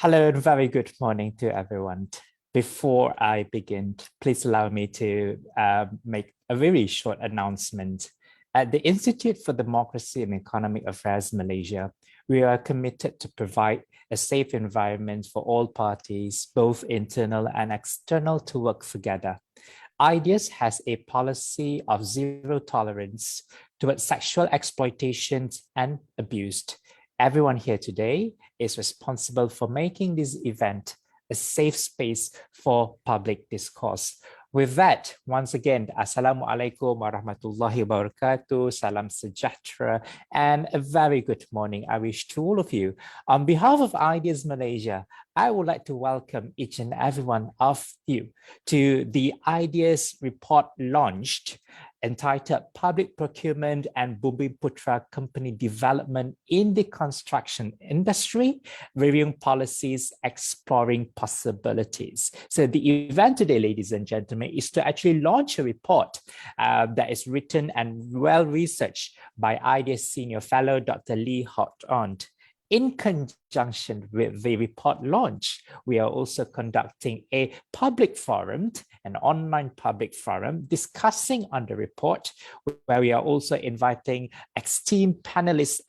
Hello and very good morning to everyone. Before I begin, please allow me to make a very short announcement. At the Institute for Democracy and Economic Affairs Malaysia, we are committed to provide a safe environment for all parties, both internal and external, to work together. ISEAS has a policy of zero tolerance towards sexual exploitation and abuse. Everyone here today is responsible for making this event a safe space for public discourse. With that, once again, Assalamualaikum warahmatullahi wabarakatuh, salam sejahtera, and a very good morning I wish to all of you. On behalf of ISEAS Malaysia, I would like to welcome each and every one of you to the ISEAS report launched entitled Public Procurement and Bumiputera Company Development in the Construction Industry, Reviewing Policies, Exploring Possibilities. So the event today, ladies and gentlemen, is to actually launch a report that is written and well-researched by ISEAS Senior Fellow Dr. Hwok Aun. In conjunction with the report launch, we are also conducting a public forum, an online public forum, discussing on the report, where we are also inviting esteemed panelists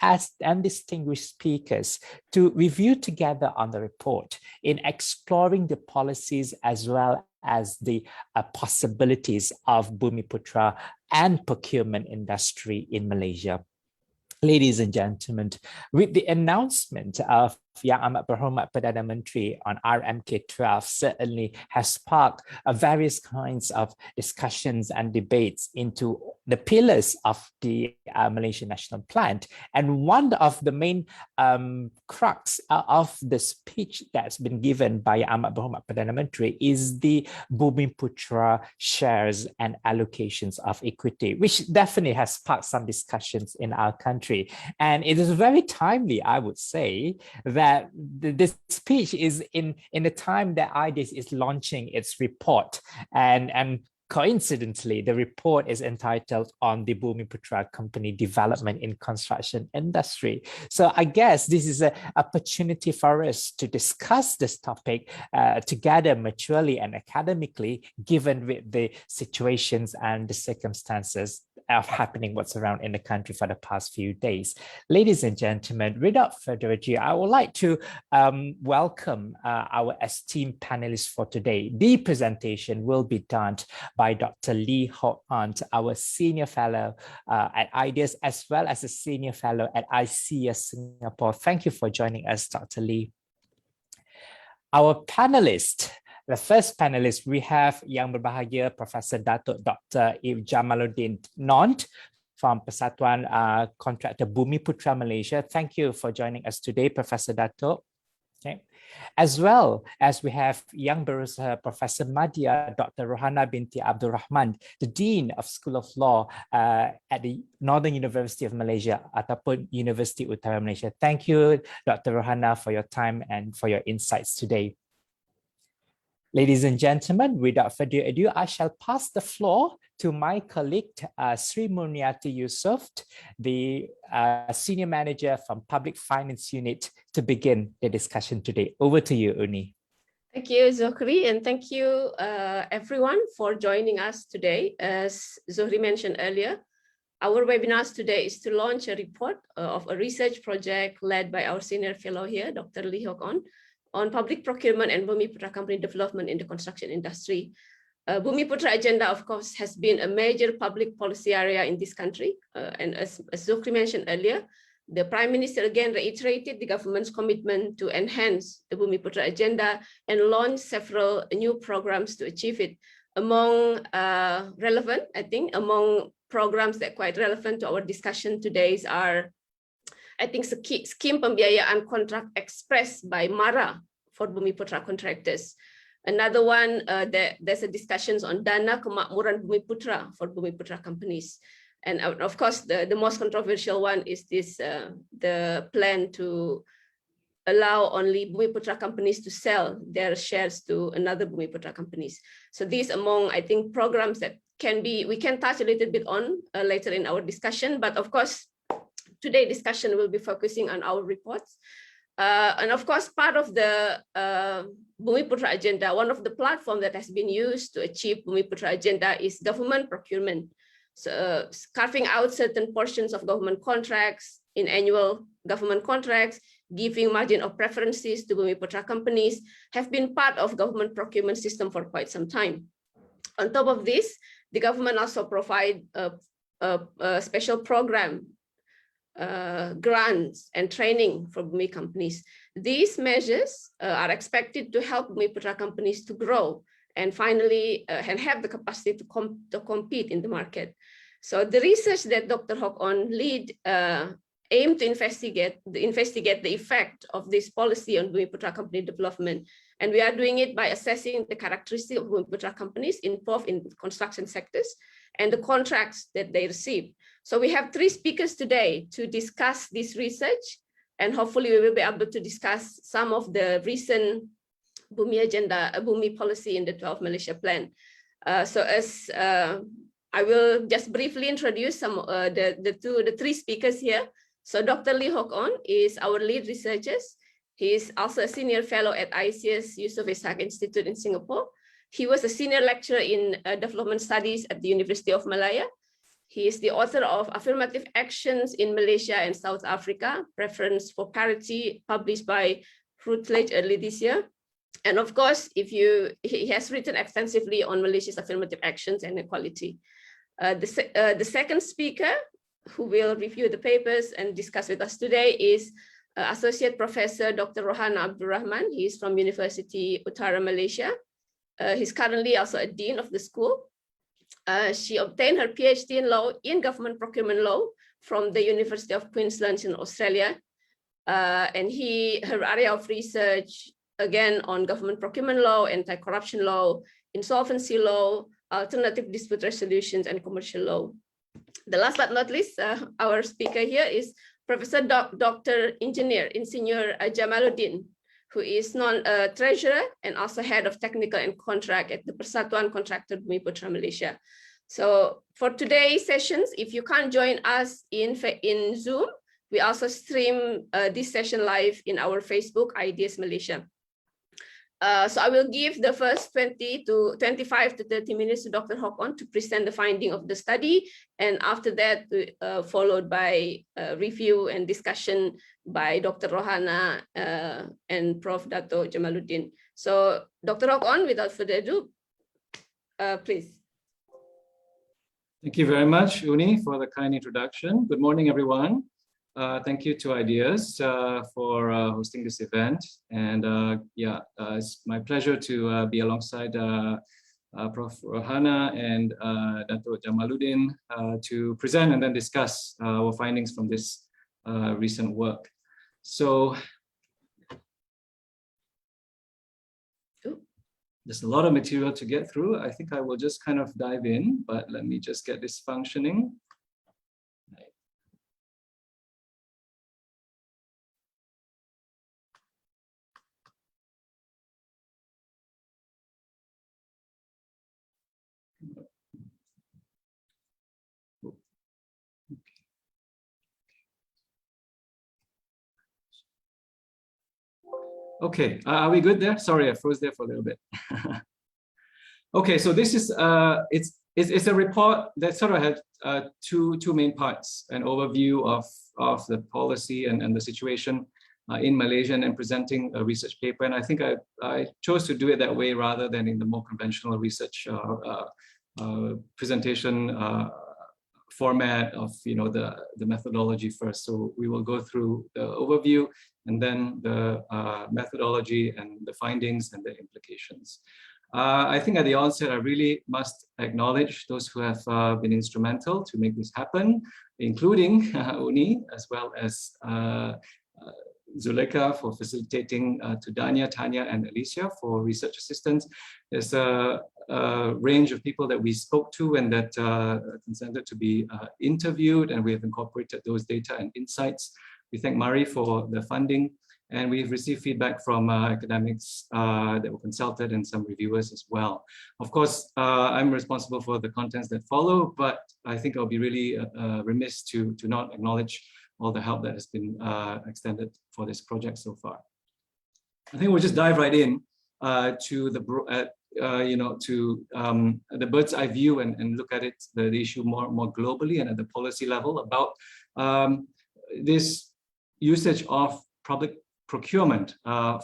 and distinguished speakers to review together on the report in exploring the policies as well as the possibilities of Bumiputera and procurement industry in Malaysia. Ladies and gentlemen, with the announcement of Yang Amat Berhormat Perdana Menteri on RMK12 certainly has sparked various kinds of discussions and debates into the pillars of the Malaysian National Plan. And one of the main crux of the speech that's been given by Yang Amat Berhormat Perdana Menteri is the Bumiputera shares and allocations of equity, which definitely has sparked some discussions in our country. And it is very timely, I would say, that this speech is in the time that ISEAS is launching its report, and coincidentally, the report is entitled on the Bumiputera Company Development in Construction Industry. So I guess this is an opportunity for us to discuss this topic together maturely and academically, given with the situations and the circumstances of happening what's around in the country for the past few days. Ladies and gentlemen, without further ado, I would like to welcome our esteemed panelists for today. The presentation will be done by Dr. Hwok Aun, our Senior Fellow at ISEAS, as well as a Senior Fellow at ISEAS Singapore. Thank you for joining us, Dr. Lee. Our panelists, the first panelist, we have Yang Berbahagia Professor Dato Dr. Jamaludin from Persatuan Kontraktor Bumiputera Malaysia. Thank you for joining us today, Professor Dato. Okay. As well as we have Yang Berusaha Professor Madya, Dr. Rohana binti Abdul Rahman, the Dean of School of Law at the Northern University of Malaysia ataupun University Utara Malaysia. Thank you, Dr. Rohana, for your time and for your insights today. Ladies and gentlemen, without further ado, I shall pass the floor to my colleague, Sri Murniati Yusuf, the Senior Manager from Public Finance Unit, to begin the discussion today. Over to you, Uni. Thank you, Zohri, and thank you, everyone, for joining us today. As Zohri mentioned earlier, our webinars today is to launch a report of a research project led by our Senior Fellow here, Dr. Hwok Aun, on public procurement and Bumiputera company development in the construction industry. Bumiputera agenda, of course, has been a major public policy area in this country. And as Zohri mentioned earlier, the Prime Minister again reiterated the government's commitment to enhance the Bumiputera agenda and launch several new programs to achieve it. Among among programs that are quite relevant to our discussion today are, I think, scheme pembiayaan kontrak express by MARA for Bumiputera contractors. Another one, there's a discussions on dana kemakmuran Bumiputera for Bumiputera companies. And of course, the most controversial one is this, the plan to allow only Bumiputera companies to sell their shares to another Bumiputera companies. So these among, I think, programs that we can touch a little bit on later in our discussion, but of course, today's discussion will be focusing on our reports. And of course, part of the Bumiputera agenda, one of the platforms that has been used to achieve Bumiputera agenda is government procurement. So carving out certain portions of government contracts in annual government contracts, giving margin of preferences to Bumiputera companies have been part of government procurement system for quite some time. On top of this, the government also provide a special program, grants and training for Bumi companies. These measures are expected to help Bumiputera companies to grow and finally and have the capacity to compete in the market. So the research that Dr. Hwok Aun lead aim to investigate the effect of this policy on Bumiputera company development. And we are doing it by assessing the characteristics of Bumiputera companies involved in construction sectors and the contracts that they receive. So we have 3 speakers today to discuss this research, and hopefully we will be able to discuss some of the recent Bumi agenda, Bumi policy in the 12 Malaysia plan. So as I will just briefly introduce some the 3 speakers here. So Dr. Hwok Aun is our lead researcher. He is also a senior fellow at ISEAS-Yusof Ishak Institute in Singapore. He was a senior lecturer in development studies at the University of Malaya. He is the author of Affirmative Actions in Malaysia and South Africa, Preference for Parity, published by Routledge early this year. And of course, he has written extensively on Malaysia's affirmative actions and equality. The second speaker who will review the papers and discuss with us today is Associate Professor Dr. Rohan Abraham. He is from University Utara, Malaysia. He's currently also a dean of the school. She obtained her PhD in law in government procurement law from the University of Queensland in Australia. And her area of research, again, on government procurement law, anti-corruption law, insolvency law, alternative dispute resolutions, and commercial law. The last but not least, our speaker here is Professor Dr. Engineer Jamaludin, who is treasurer and also head of technical and contract at the Persatuan Kontraktor Bumiputera Malaysia. So for today's sessions, if you can't join us in Zoom, we also stream this session live in our Facebook, IDS Malaysia. So I will give the first 25 to 30 minutes to Dr. Hwok Aun to present the finding of the study. And after that, followed by review and discussion by Dr. Rohana and Prof. Dato Jamaludin. So Dr. Hwok Aun, without further ado, please. Thank you very much, Uni, for the kind introduction. Good morning, everyone. Thank you to IDEAS for hosting this event. And it's my pleasure to be alongside Prof. Rohana and Dato Jamaludin to present and then discuss our findings from this recent work. So there's a lot of material to get through. I think I will just kind of dive in, but let me just get this functioning. Okay, are we good there? Sorry, I froze there for a little bit. Okay, so this is it's a report that sort of had two main parts: an overview of the policy and the situation in Malaysia, and presenting a research paper. And I think I chose to do it that way rather than in the more conventional research presentation format of the methodology first. So we will go through the overview and then the methodology and the findings and the implications. I think at the onset, I really must acknowledge those who have been instrumental to make this happen, including Uni, as well as Zuleka for facilitating, to Dania, Tanya, and Alicia for research assistance. There's a range of people that we spoke to and that consented to be interviewed, and we have incorporated those data and insights. We thank Mari for the funding, and we've received feedback from academics that were consulted and some reviewers as well. Of course, I'm responsible for the contents that follow, but I think I'll be really remiss to not acknowledge all the help that has been extended for this project so far. I think we'll just dive right in to the the bird's eye view and look at it, the issue more globally and at the policy level about this usage of public procurement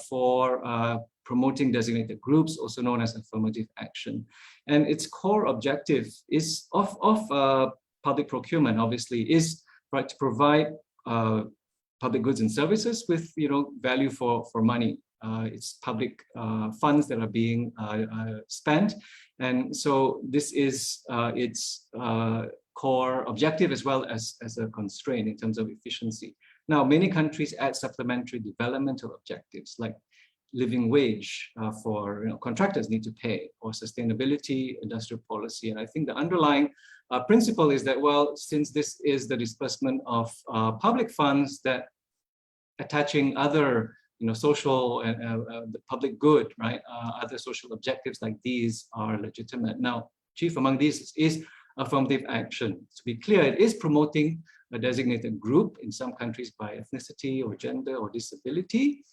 for promoting designated groups, also known as affirmative action. And its core objective is of public procurement, obviously, is right to provide public goods and services with value for money. It's public funds that are being spent, and so this is its core objective as well as a constraint in terms of efficiency. Now, many countries add supplementary developmental objectives like living wage for contractors need to pay, or sustainability, industrial policy. And I think the underlying principle is that, well, since this is the disbursement of public funds, that attaching other social and the public good, right? Other social objectives like these are legitimate. Now, chief among these is affirmative action. To be clear, it is promoting a designated group in some countries by ethnicity or gender or disability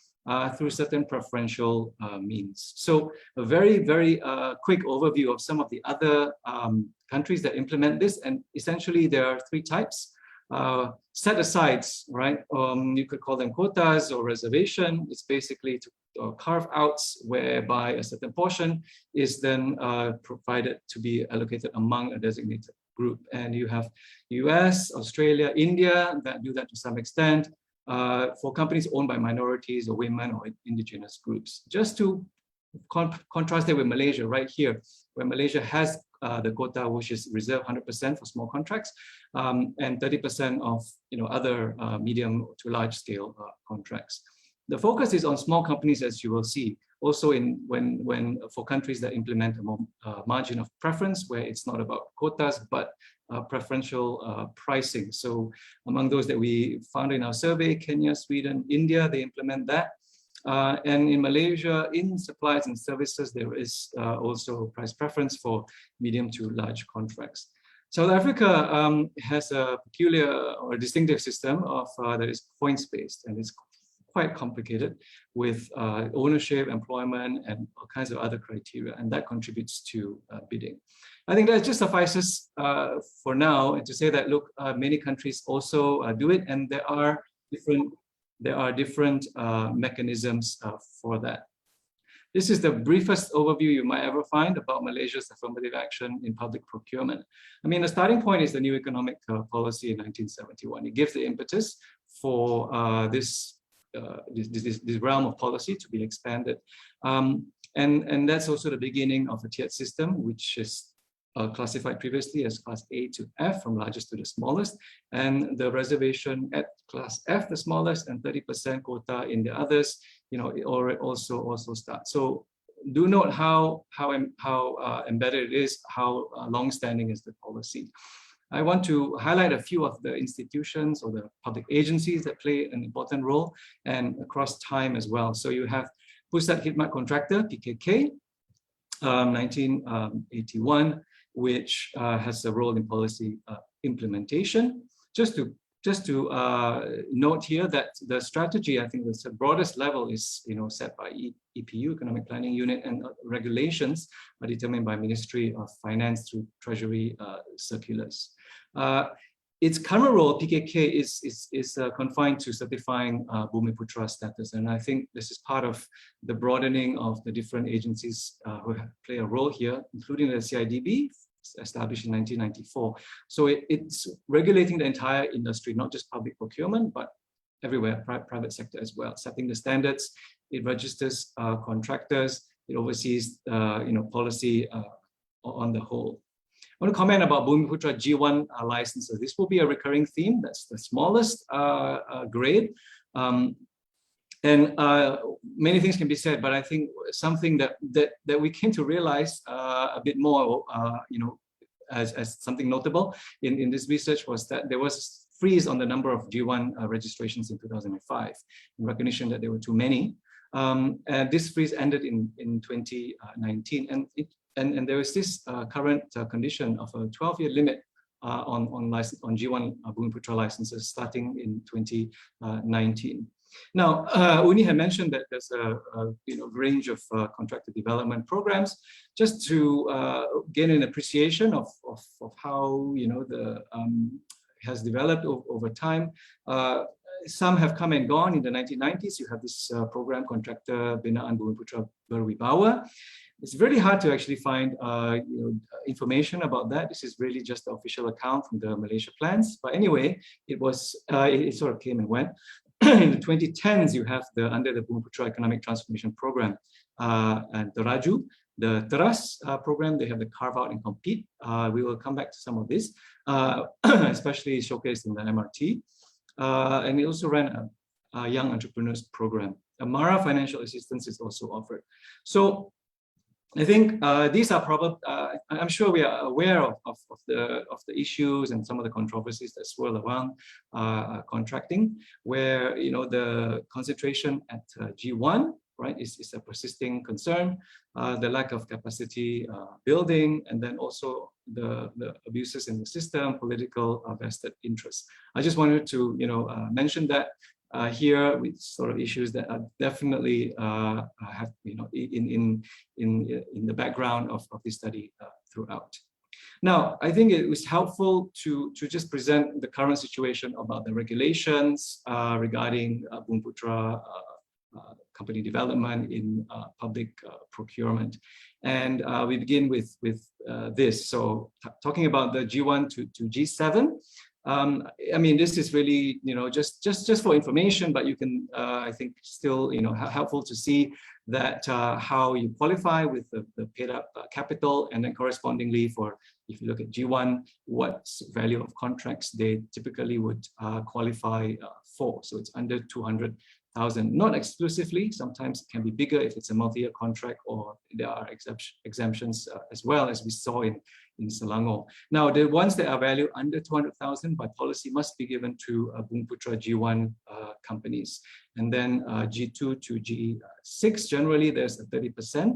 through certain preferential means. So a very, very quick overview of some of the other countries that implement this. And essentially there are three types. Set-asides, right? You could call them quotas or reservation. It's basically to carve outs whereby a certain portion is then provided to be allocated among a designated group. And you have US, Australia, India that do that to some extent for companies owned by minorities or women or indigenous groups. Just to contrast it with Malaysia right here, where Malaysia has the quota, which is reserved 100% for small contracts, and 30% of other medium to large scale contracts. The focus is on small companies, as you will see. Also, when for countries that implement a margin of preference, where it's not about quotas but preferential pricing. So, among those that we found in our survey, Kenya, Sweden, India, they implement that. And in Malaysia, in supplies and services, there is also price preference for medium to large contracts. South Africa has a peculiar or distinctive system of that is points-based, and it's quite complicated with ownership, employment, and all kinds of other criteria, and that contributes to bidding. I think that just suffices for now, and to say that, look, many countries also do it, and there are different mechanisms for that. This is the briefest overview you might ever find about Malaysia's affirmative action in public procurement. I mean, the starting point is the new economic policy in 1971. It gives the impetus for this realm of policy to be expanded. And that's also the beginning of a tiered system, which is classified previously as class A to F, from largest to the smallest, and the reservation at class F, the smallest, and 30% quota in the others, or also start. So do note how embedded it is, how long-standing is the policy. I want to highlight a few of the institutions or the public agencies that play an important role, and across time as well. So you have Pusat Khidmat Kontraktor, PKK, 1981, which has a role in policy implementation. Just to note here that the strategy, I think the broadest level is set by EPU, Economic Planning Unit, and regulations are determined by Ministry of Finance through Treasury circulars. Its current role, PKK, is confined to certifying Bumiputera status, and I think this is part of the broadening of the different agencies who play a role here, including the CIDB, established in 1994. So it's regulating the entire industry, not just public procurement, but everywhere, private sector as well, setting the standards. It registers contractors. It oversees policy on the whole. I want to comment about Bumiputera G1 licenses. This will be a recurring theme. That's the smallest grade. And many things can be said, but I think something that we came to realize a bit more, as something notable in this research, was that there was a freeze on the number of G1 registrations in 2005, in recognition that there were too many. And this freeze ended in 2019, and there was this current condition of a 12-year limit on G1 Bumiputera licenses starting in 2019. Now, Uni had mentioned that there's a range of contractor development programs. Just to gain an appreciation of how the has developed over time. Some have come and gone. In the 1990s, you have this program, Kontraktor Binaan Bumiputera Berwibawa. It's very hard to actually find information about that. This is really just the official account from the Malaysia plans. But anyway, it sort of came and went. In the 2010s, you have under the Bumiputera Economic Transformation Program and Teraju, the Teras program. They have the Carve Out and Compete. We will come back to some of this, especially showcased in the MRT. And we also ran a Young Entrepreneurs Program. Amara Financial Assistance is also offered. So I think these are probably, I'm sure we are aware of the issues and some of the controversies that swirl around contracting, where the concentration at G1, right, is a persisting concern, the lack of capacity building, and then also the abuses in the system, political vested interests. I just wanted to mention that here with sort of issues that are definitely have in the background of this study throughout. Now, I think it was helpful to just present the current situation about the regulations regarding Bumiputera company development in public procurement, and we begin with this. So talking about the G1 to G7. I mean, this is really, just for information, but you can, I think, still, helpful to see that how you qualify with the paid up capital, and then correspondingly if you look at G1, what value of contracts they typically would qualify for. So it's under 200,000, not exclusively. Sometimes it can be bigger if it's a multi-year contract, or there are exemptions as well, as we saw in Selangor. Now, the ones that are valued under 200,000 by policy must be given to Bumiputera G1 companies. And then G2 to G6, generally there's a 30%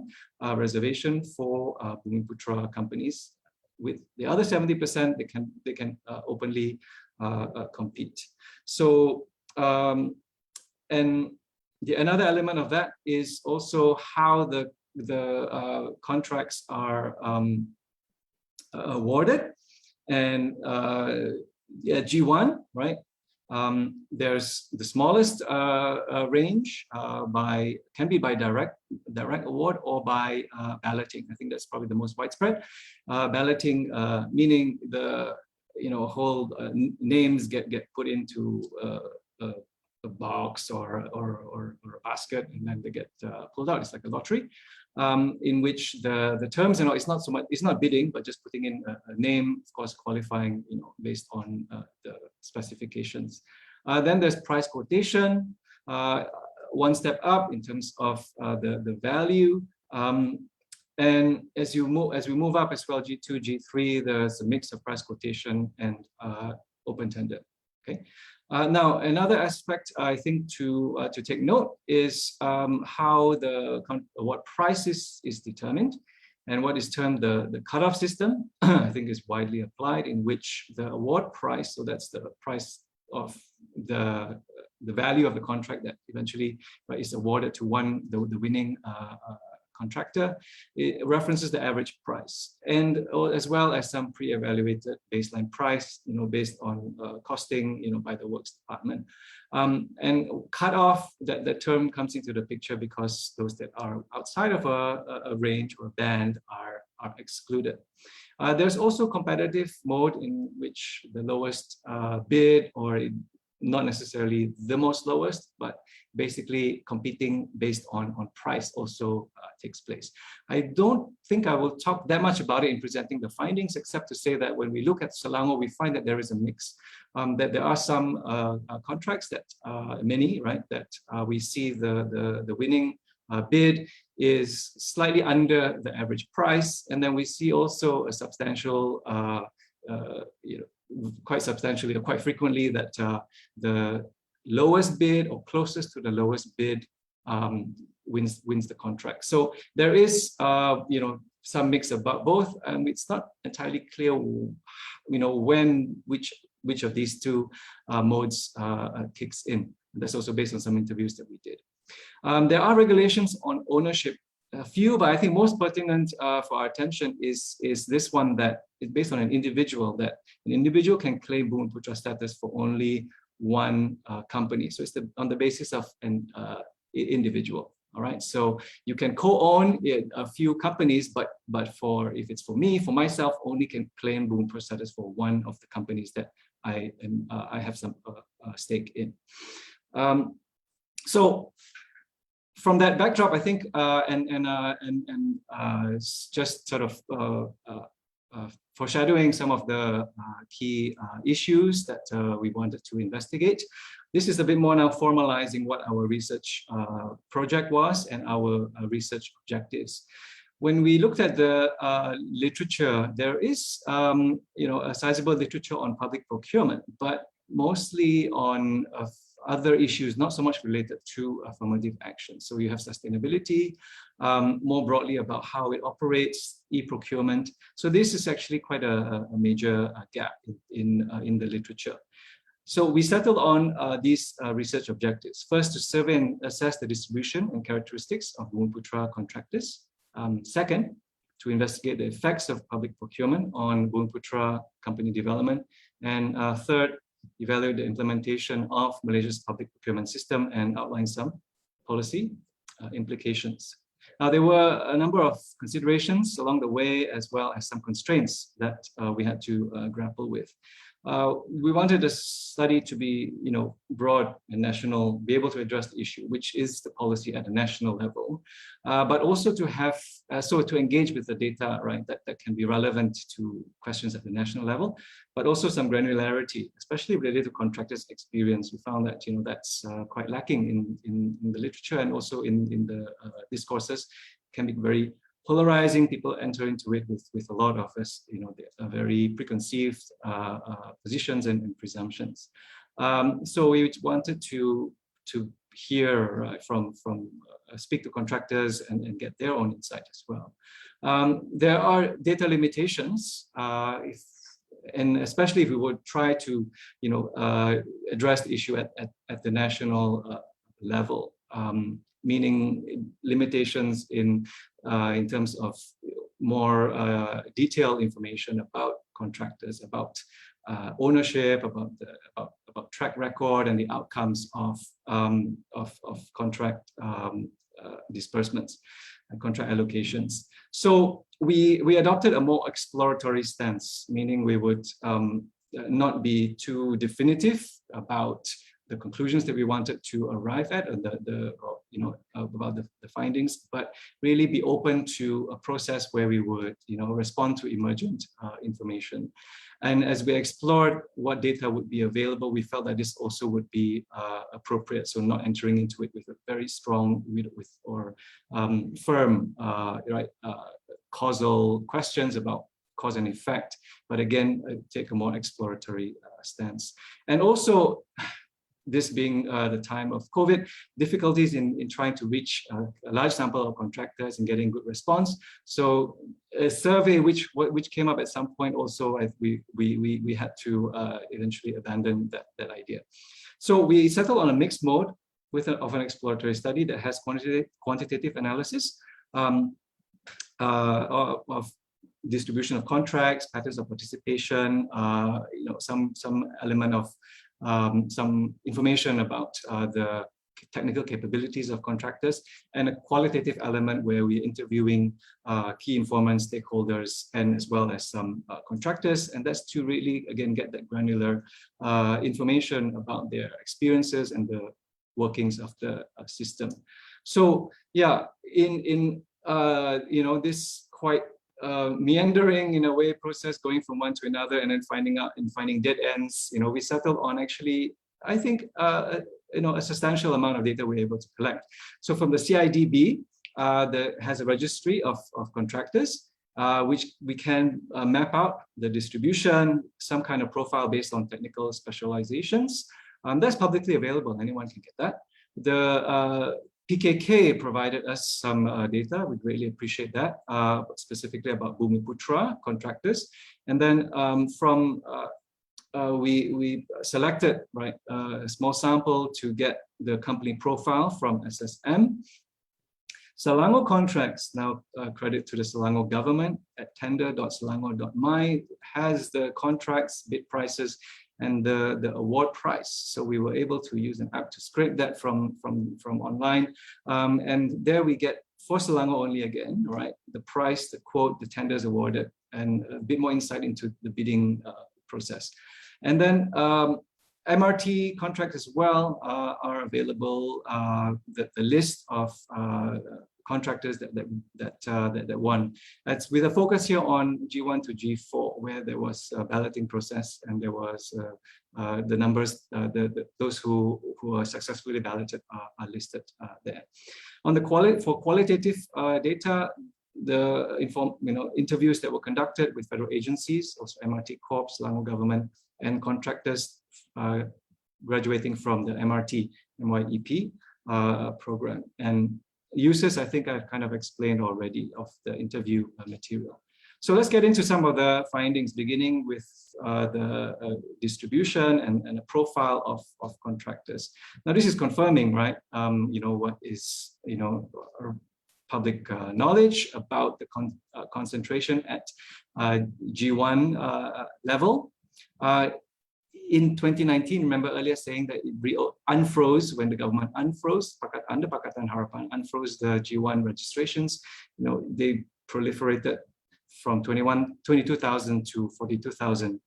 reservation for Bumiputera companies. With the other 70%, they can openly compete. So, and another element of that is also how the contracts are awarded. And G1, right? There's the smallest range can be by direct award or by balloting. I think that's probably the most widespread. Balloting meaning the whole names get put into a box or a basket, and then they get pulled out. It's like a lottery, in which the terms it's not bidding, but just putting in a name, of course, qualifying based on the specifications. Then there's price quotation, one step up in terms of the value. And as we move up as well, G2, G3, there's a mix of price quotation and open tender. Okay. Now, another aspect I think to take note is how what price is determined, and what is termed the cutoff system. I think is widely applied, in which the award price, so that's the price of the value of the contract that eventually is awarded to the winning contractor. It references the average price, and as well as some pre-evaluated baseline price, based on costing, by the works department. And cut off, that term comes into the picture because those that are outside of a range or a band are excluded. There's also competitive mode, in which the lowest bid, or not necessarily the most lowest, but basically competing based on price also takes place. I don't think I will talk that much about it in presenting the findings, except to say that when we look at Selangor, we find that there is a mix, that there are some contracts that, many, right, that we see the winning bid is slightly under the average price. And then we see also a substantial, quite substantially or quite frequently, that the lowest bid or closest to the lowest bid wins the contract. So there is some mix about both, and it's not entirely clear when which of these two modes kicks in. That's also based on some interviews that we did. There are regulations on ownership, a few, but I think most pertinent for our attention is this one that is based on an individual, that an individual can claim Bumiputera status for only one company. So it's on the basis of an individual. All right, so you can co-own a few companies, but if it's for myself, only can claim Bumiputera status for one of the companies that I have some stake in. So from that backdrop, I think, just sort of foreshadowing some of the key issues that we wanted to investigate. This is a bit more now formalizing what our research project was and our research objectives. When we looked at the literature, there is a sizable literature on public procurement, but mostly on other issues, not so much related to affirmative action. So you have sustainability, more broadly about how it operates, e-procurement. So this is actually quite a major gap in the literature. So we settled on these research objectives. First, to survey and assess the distribution and characteristics of Bumiputera contractors. Second, to investigate the effects of public procurement on Bumiputera company development. And third, evaluate the implementation of Malaysia's public procurement system and outline some policy implications. Now, there were a number of considerations along the way, as well as some constraints that we had to grapple with. We wanted the study to be, broad and national, be able to address the issue, which is the policy at a national level, but also to have, to engage with the data, right, that can be relevant to questions at the national level, but also some granularity, especially related to contractors' experience. We found that, that's quite lacking in the literature, and also in the discourses can be very polarizing. People enter into it with a lot of very preconceived positions and presumptions. So we wanted to hear from speak to contractors and get their own insight as well. There are data limitations, and especially if we would try to address the issue at the national level. Meaning limitations in terms of more detailed information about contractors, about ownership, about track record and the outcomes of contract disbursements and contract allocations. So we adopted a more exploratory stance, meaning we would not be too definitive about the conclusions that we wanted to arrive at, and about the findings, but really be open to a process where we would, respond to emergent information. And as we explored what data would be available, we felt that this also would be appropriate. So not entering into it with a very strong, firm, causal questions about cause and effect, but again, take a more exploratory stance. And also, this being the time of COVID, difficulties in trying to reach a large sample of contractors and getting good response. So a survey which came up at some point also, we had to eventually abandon that idea. So we settled on a mixed mode of an exploratory study that has quantitative analysis of distribution of contracts, patterns of participation, some element of some information about the technical capabilities of contractors, and a qualitative element where we're interviewing key informants, stakeholders, and as well as some contractors. And that's to really, again, get that granular information about their experiences and the workings of the system. So yeah, in this quite meandering in a way process, going from one to another and then finding dead ends, we settled on actually, I think, a substantial amount of data we're able to collect. So from the CIDB, that has a registry of contractors, which we can map out the distribution, some kind of profile based on technical specializations. That's publicly available, anyone can get that. The PKK provided us some data. We greatly appreciate that, specifically about Bumiputera contractors. And then we selected a small sample to get the company profile from SSM. Selangor contracts, now credit to the Selangor government at tender.selangor.my, has the contracts, bid prices, and the award price. So we were able to use an app to scrape that from online. And there we get, for Selangor only again, right, the price, the quote, the tenders awarded, and a bit more insight into the bidding process. And then MRT contracts as well are available. The list of contractors that won. That's with a focus here on G1 to G4, where there was a balloting process and there was the numbers, those who are successfully balloted are listed there. On the qualitative data, the interviews that were conducted with federal agencies, also MRT Corps, Selangor government, and contractors graduating from the MRT MYEP program. And uses, I think I've kind of explained already of the interview material. So let's get into some of the findings, beginning with the distribution and a profile of contractors. Now this is confirming, right? What is public knowledge about the concentration at G1 level. In 2019, remember earlier saying that it unfroze when the government unfroze, under Pakatan Harapan, unfroze the G1 registrations. They proliferated from 22,000 to 42,000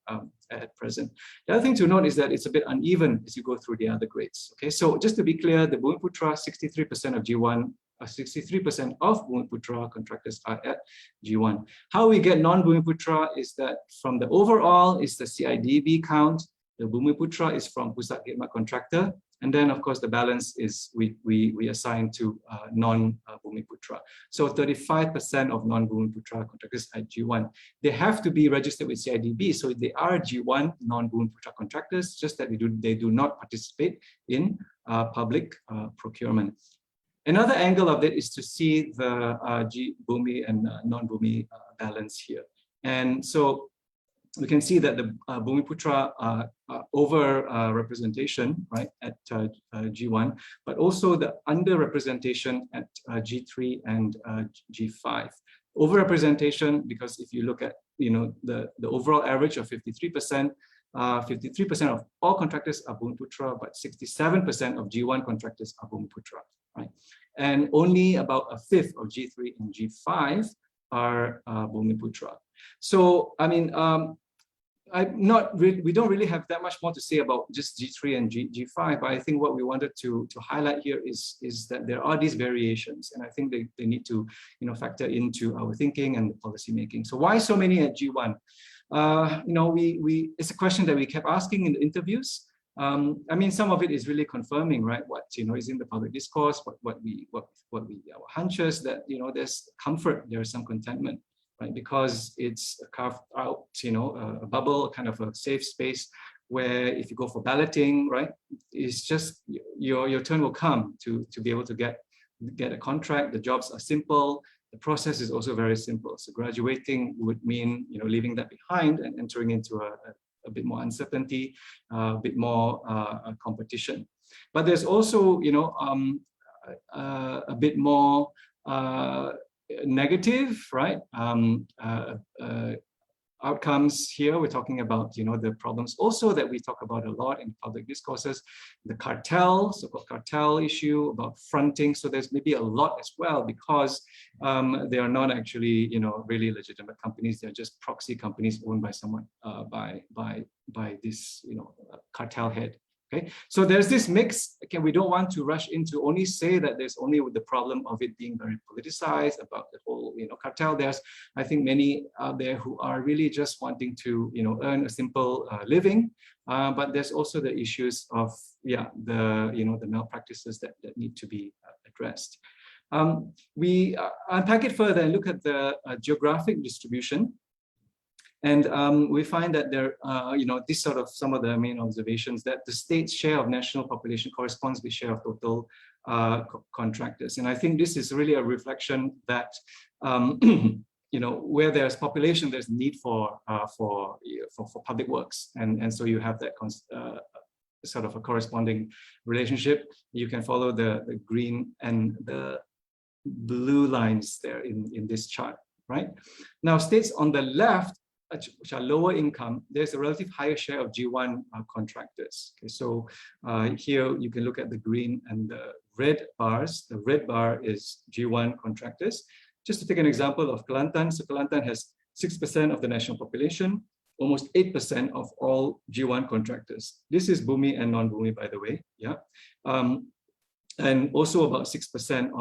at present. The other thing to note is that it's a bit uneven as you go through the other grades. Okay, so just to be clear, the Bumiputera, 63% of G1, 63% of Bumiputera contractors are at G1. How we get non-Bumiputera is that from the overall is the CIDB count. The Bumiputera is from Pusat Khidmat Contractor, and then of course the balance is we assign to non-Bumiputera. So 35% of non-Bumiputera contractors at G1. They have to be registered with CIDB, so they are G1 non-Bumiputera contractors, just that they do not participate in public procurement. Another angle of it is to see the Bumi and non-Bumi balance here. And so we can see that the Bumiputera over representation, right, at G1, but also the under-representation at G3 and G5. Over-representation, because if you look at the overall average of 53%, 53% of all contractors are Bumiputera, but 67% of G1 contractors are Bumiputera, right? And only about a fifth of G3 and G5 are Bumiputera. So, I mean, we don't really have that much more to say about just G3 and G5, but I think what we wanted to highlight here is that there are these variations, and I think they need to factor into our thinking and the policy making. So why so many at G1? It's a question that we kept asking in the interviews. I mean, some of it is really confirming, right? What is in the public discourse, what our hunches that there's comfort, there's some contentment, right? Because it's carved out, a bubble, kind of a safe space where if you go for balloting, right, it's just your turn will come to be able to get a contract. The jobs are simple. The process is also very simple. So graduating would mean leaving that behind and entering into a bit more uncertainty, a bit more competition. But there's also a bit more negative, right? Outcomes here. We're talking about the problems also that we talk about a lot in public discourses, the cartel, so-called cartel issue, about fronting. So there's maybe a lot as well, because they are not actually really legitimate companies. They're just proxy companies owned by someone by this cartel head. Okay, so there's this mix. Again, we don't want to rush into only say that there's only the problem of it being very politicized about the whole cartel. There's, I think, many out there who are really just wanting to earn a simple living, but there's also the issues of the malpractices that need to be addressed. We unpack it further and look at the geographic distribution. And we find that there, this sort of some of the main observations, that the state's share of national population corresponds with share of total contractors. And I think this is really a reflection that, where there's population, there's need for public works. And so you have that sort of a corresponding relationship. You can follow the green and the blue lines there in this chart, right? Now, states on the left, which are lower income, there's a relative higher share of G1 contractors. Okay, so here you can look at the green and the red bars. The red bar is G1 contractors. Just to take an example of Kelantan, so Kelantan has 6% of the national population, almost 8% of all G1 contractors. This is Bumi and non-Bumi, by the way, yeah. And also about 6%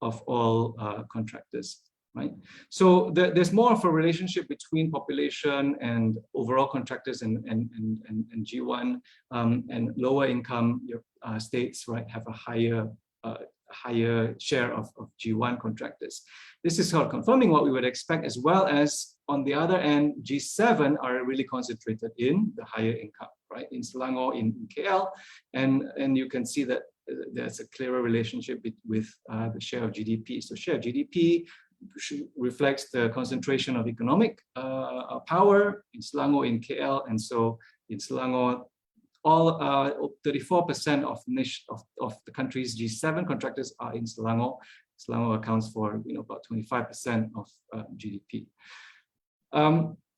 of all contractors. Right, so there's more of a relationship between population and overall contractors and G1 and lower income states, right, have a higher share of G1 contractors. This is sort of confirming what we would expect, as well as on the other end, G7 are really concentrated in the higher income, right, in Selangor, in KL, and you can see that there's a clearer relationship with the share of GDP. So share of GDP reflects the concentration of economic power in Selangor, in KL, and so in Selangor, all 34% of the country's G7 contractors are in Selangor. Selangor accounts for about 25% of GDP.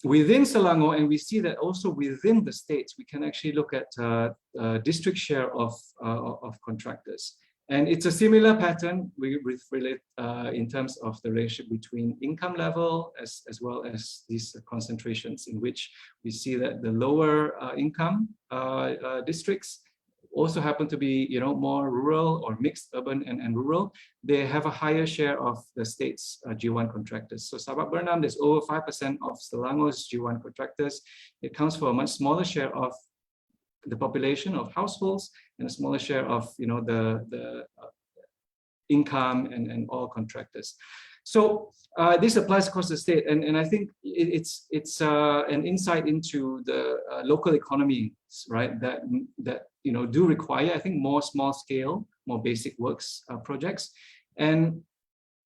Within Selangor, and we see that also within the states, we can actually look at district share of contractors. And it's a similar pattern we relate in terms of the relationship between income level as well as these concentrations, in which we see that the lower income districts also happen to be more rural or mixed urban and rural. They have a higher share of the state's G1 contractors. So Sabak Bernam, there's over 5% of Selangor's G1 contractors. It counts for a much smaller share of the population of households and a smaller share of the income and all contractors. So this applies across the state, and I think it's an insight into the local economies, right? That do require, I think, more small scale, more basic works projects, and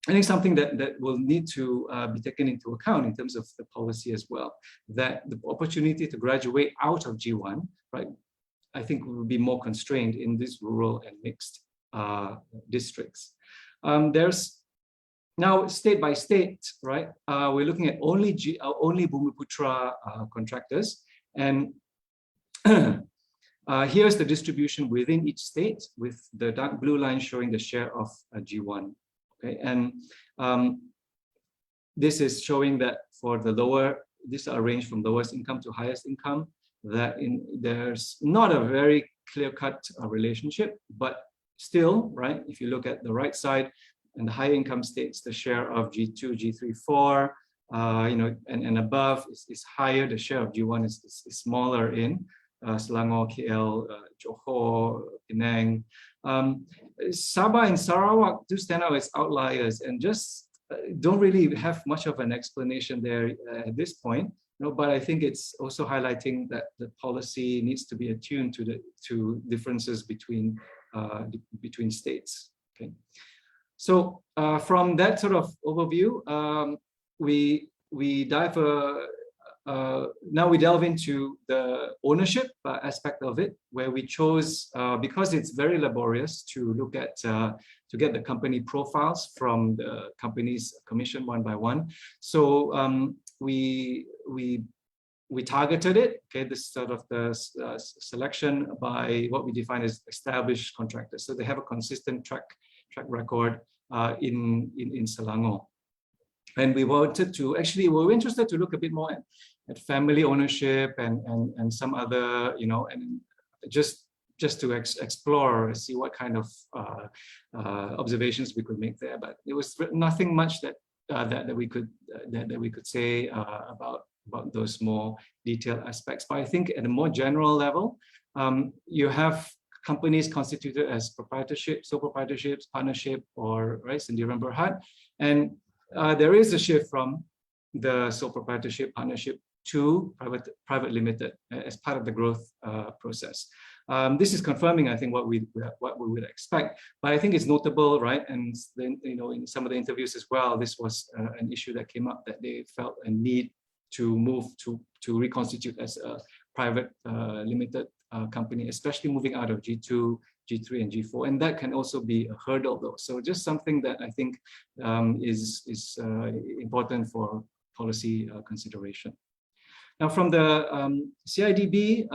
I think something that will need to be taken into account in terms of the policy as well. That the opportunity to graduate out of G1, right, I think will be more constrained in these rural and mixed districts. There's now state by state, right? We're looking at only Bumiputera contractors, and here's the distribution within each state, with the dark blue line showing the share of G1. Okay, and this is showing that for the lower, these are ranged from lowest income to highest income. There's not a very clear-cut relationship, but still, right, if you look at the right side and the high income states, the share of G2, G3, 4, and above is higher. The share of G1 is smaller in Selangor, KL, Johor, Penang. Sabah and Sarawak do stand out as outliers and just don't really have much of an explanation there at this point. But I think it's also highlighting that the policy needs to be attuned to differences between states. Okay, so from that sort of overview, we dive. Now we delve into the ownership aspect of it, where we chose, because it's very laborious to look at, to get the company profiles from the companies commissioned one by one. So we targeted it. Okay, this is sort of the selection by what we define as established contractors. So they have a consistent track record in Selangor. And we wanted to we were interested to look a bit more at family ownership and some other, and just to explore, see what kind of observations we could make there. But there was nothing much that we could say about those more detailed aspects. But I think at a more general level, you have companies constituted as proprietorship, sole proprietorships, partnership, or right, Sendirian Berhad, and there is a shift from the sole proprietorship partnership to private limited as part of the growth process. This is confirming, I think, what we would expect. But I think it's notable, right? And then, in some of the interviews as well, this was an issue that came up, that they felt a need to move to reconstitute as a private limited company, especially moving out of G2, G3, and G4, and that can also be a hurdle, though. So just something that I think is important for policy consideration. Now, from the CIDB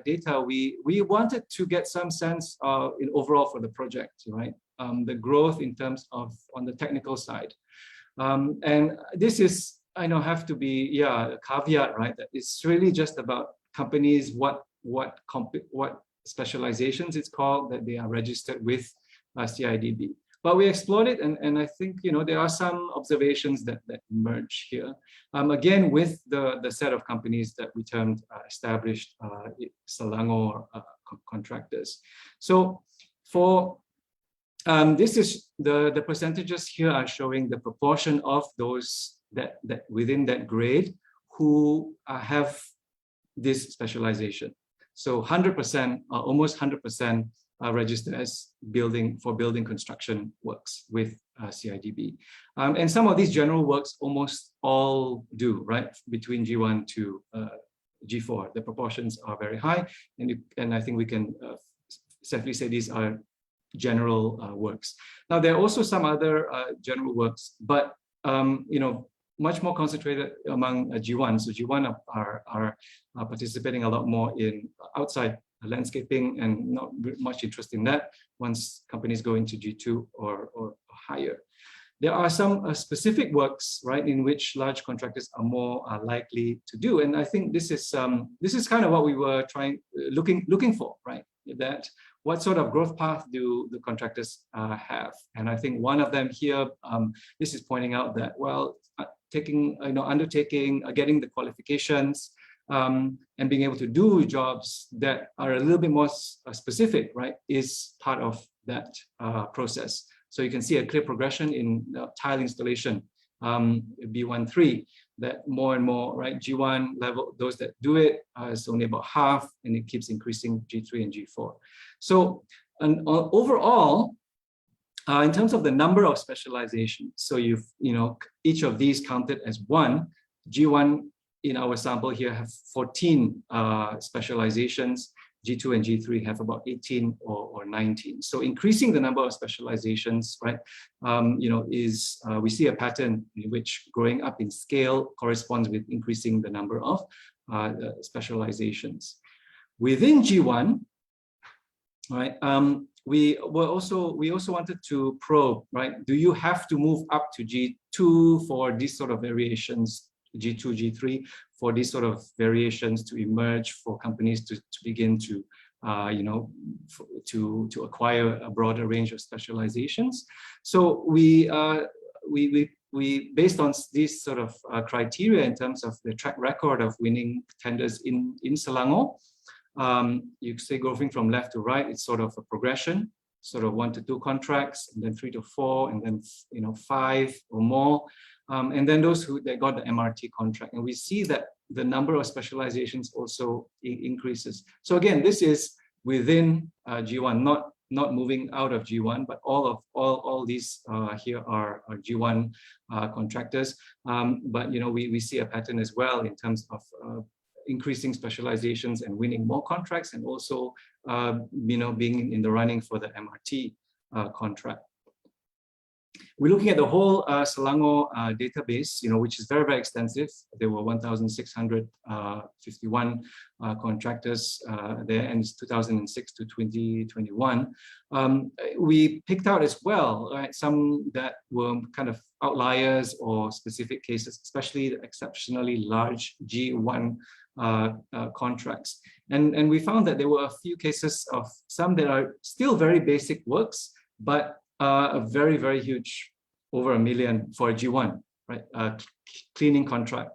data, we wanted to get some sense in overall for the project, right? The growth in terms of on the technical side, and this is, I know, have to be a caveat, right? That it's really just about companies, what specializations it's called, that they are registered with CIDB. But we explored it, and I think there are some observations that emerge here. Again, with the set of companies that we termed established Selangor contractors. So for this is the percentages here are showing the proportion of those that within that grade who have this specialization. So 100%, almost 100%, are registered as building construction works with CIDB. And some of these general works almost all do, right? Between G1 to G4, the proportions are very high, and I think we can safely say these are general works. Now, there are also some other general works, but much more concentrated among G1. So G1 are participating a lot more in outside landscaping, and not much interest in that once companies go into G2 or higher. There are some specific works, right, in which large contractors are more likely to do, and I think this is kind of what we were looking for, right? That what sort of growth path do the contractors have? And I think one of them here, this is pointing out that, well, undertaking, getting the qualifications, and being able to do jobs that are a little bit more specific, right, is part of that process. So you can see a clear progression in tile installation, B13, that more and more, right, G1 level, those that do it is only about half, and it keeps increasing G3 and G4. So overall, in terms of the number of specializations, so each of these counted as one. G1 in our sample here have 14 specializations. G2 and G3 have about 18 or 19. So increasing the number of specializations, right, we see a pattern in which growing up in scale corresponds with increasing the number of specializations. Within G1, right, we also wanted to probe, right, do you have to move up to G2 for these sort of variations, G2, G3, for these sort of variations to emerge, for companies to begin to, to acquire a broader range of specializations? So we based on these sort of criteria in terms of the track record of winning tenders in Selangor, you say going from left to right, it's sort of a progression, sort of 1 to 2 contracts, and then 3 to 4, and then 5 or more. And then those that got the MRT contract, and we see that the number of specializations also increases. So again, this is within G1, not moving out of G1, but all these here are G1 contractors. But we see a pattern as well in terms of increasing specializations and winning more contracts, and also being in the running for the MRT contract. We're looking at the whole Selangor database, which is very, very extensive. There were 1,651 contractors there, and it's 2006 to 2021. We picked out as well, right, some that were kind of outliers or specific cases, especially the exceptionally large G1 contracts. And we found that there were a few cases of some that are still very basic works, but a very, very huge, over $1 million for a G1, right? Cleaning contract,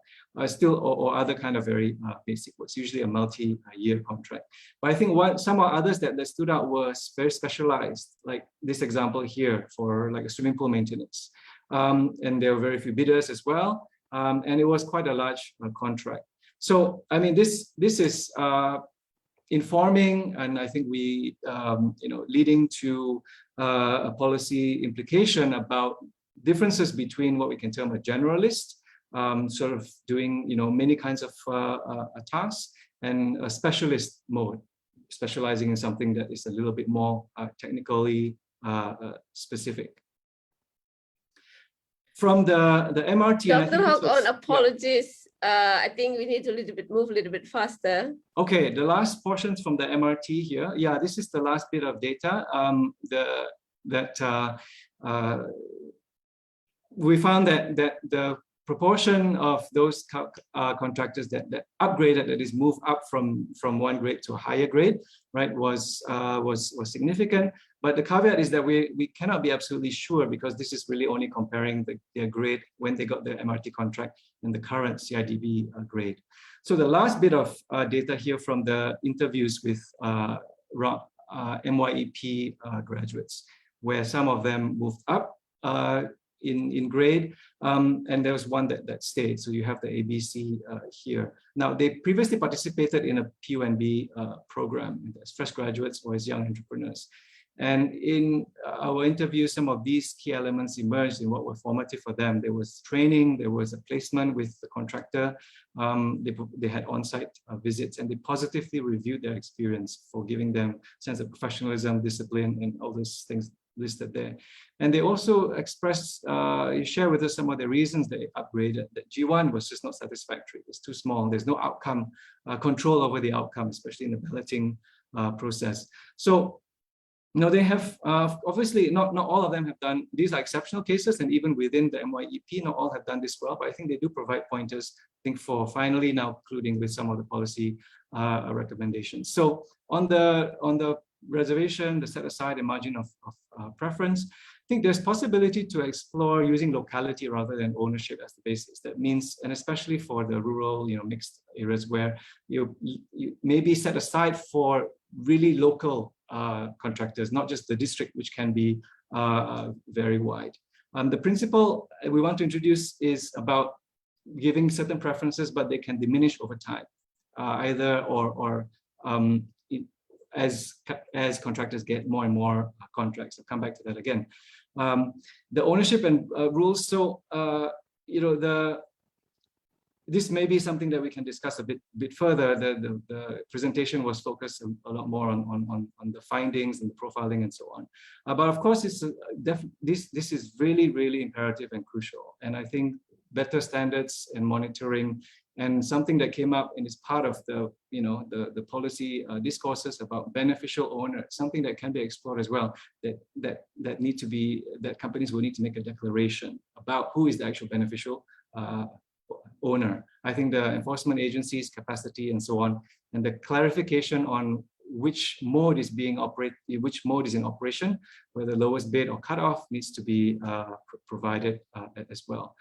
still, or other kind of very basic works, usually a multi-year contract. But I think some others that stood out was very specialized, like this example here for like a swimming pool maintenance. And there were very few bidders as well. and it was quite a large contract. So, I mean, this is informing, and I think we, leading to a policy implication about differences between what we can term a generalist, sort of doing, many kinds of tasks, and a specialist mode, specializing in something that is a little bit more technically specific. From the MRT, Dr. Hwok Aun, apologies. I think we need to move a little bit faster. Okay, the last portions from the MRT here. Yeah, this is the last bit of data. We found that the proportion of those contractors that upgraded, that is moved up from one grade to a higher grade, right, was significant. But the caveat is that we cannot be absolutely sure, because this is really only comparing their grade when they got their MRT contract and the current CIDB grade. So the last bit of data here from the interviews with MYEP graduates, where some of them moved up in grade, and there was one that stayed. So you have the ABC here. Now, they previously participated in a PUNB program as fresh graduates or as young entrepreneurs. And in our interview, some of these key elements emerged in what were formative for them. There was training, there was a placement with the contractor, they had on-site visits, and they positively reviewed their experience for giving them a sense of professionalism, discipline, and all those things listed there. And they also expressed, share with us some of the reasons they upgraded. That G1 was just not satisfactory. It's too small. There's no outcome, control over the outcome, especially in the balloting process. So, they have, obviously, not all of them have done, these are exceptional cases, and even within the MYEP, not all have done this well, but I think they do provide pointers, I think, for finally now including with some of the policy recommendations. So on the reservation, the set aside and margin of preference, I think there's possibility to explore using locality rather than ownership as the basis. That means, and especially for the rural, mixed areas where you maybe set aside for really local contractors, not just the district, which can be very wide. The principle we want to introduce is about giving certain preferences, but they can diminish over time, either or as contractors get more and more contracts. I'll come back to that again. The ownership and rules. So this may be something that we can discuss a bit further. The presentation was focused a lot more on the findings and the profiling and so on. But of course, this is really, really imperative and crucial. And I think better standards and monitoring, and something that came up and is part of the policy discourses about beneficial owner, something that can be explored as well. That companies will need to make a declaration about who is the actual beneficial owner. I think the enforcement agencies' capacity and so on, and the clarification on which mode is in operation, whether lowest bid or cutoff, needs to be provided as well.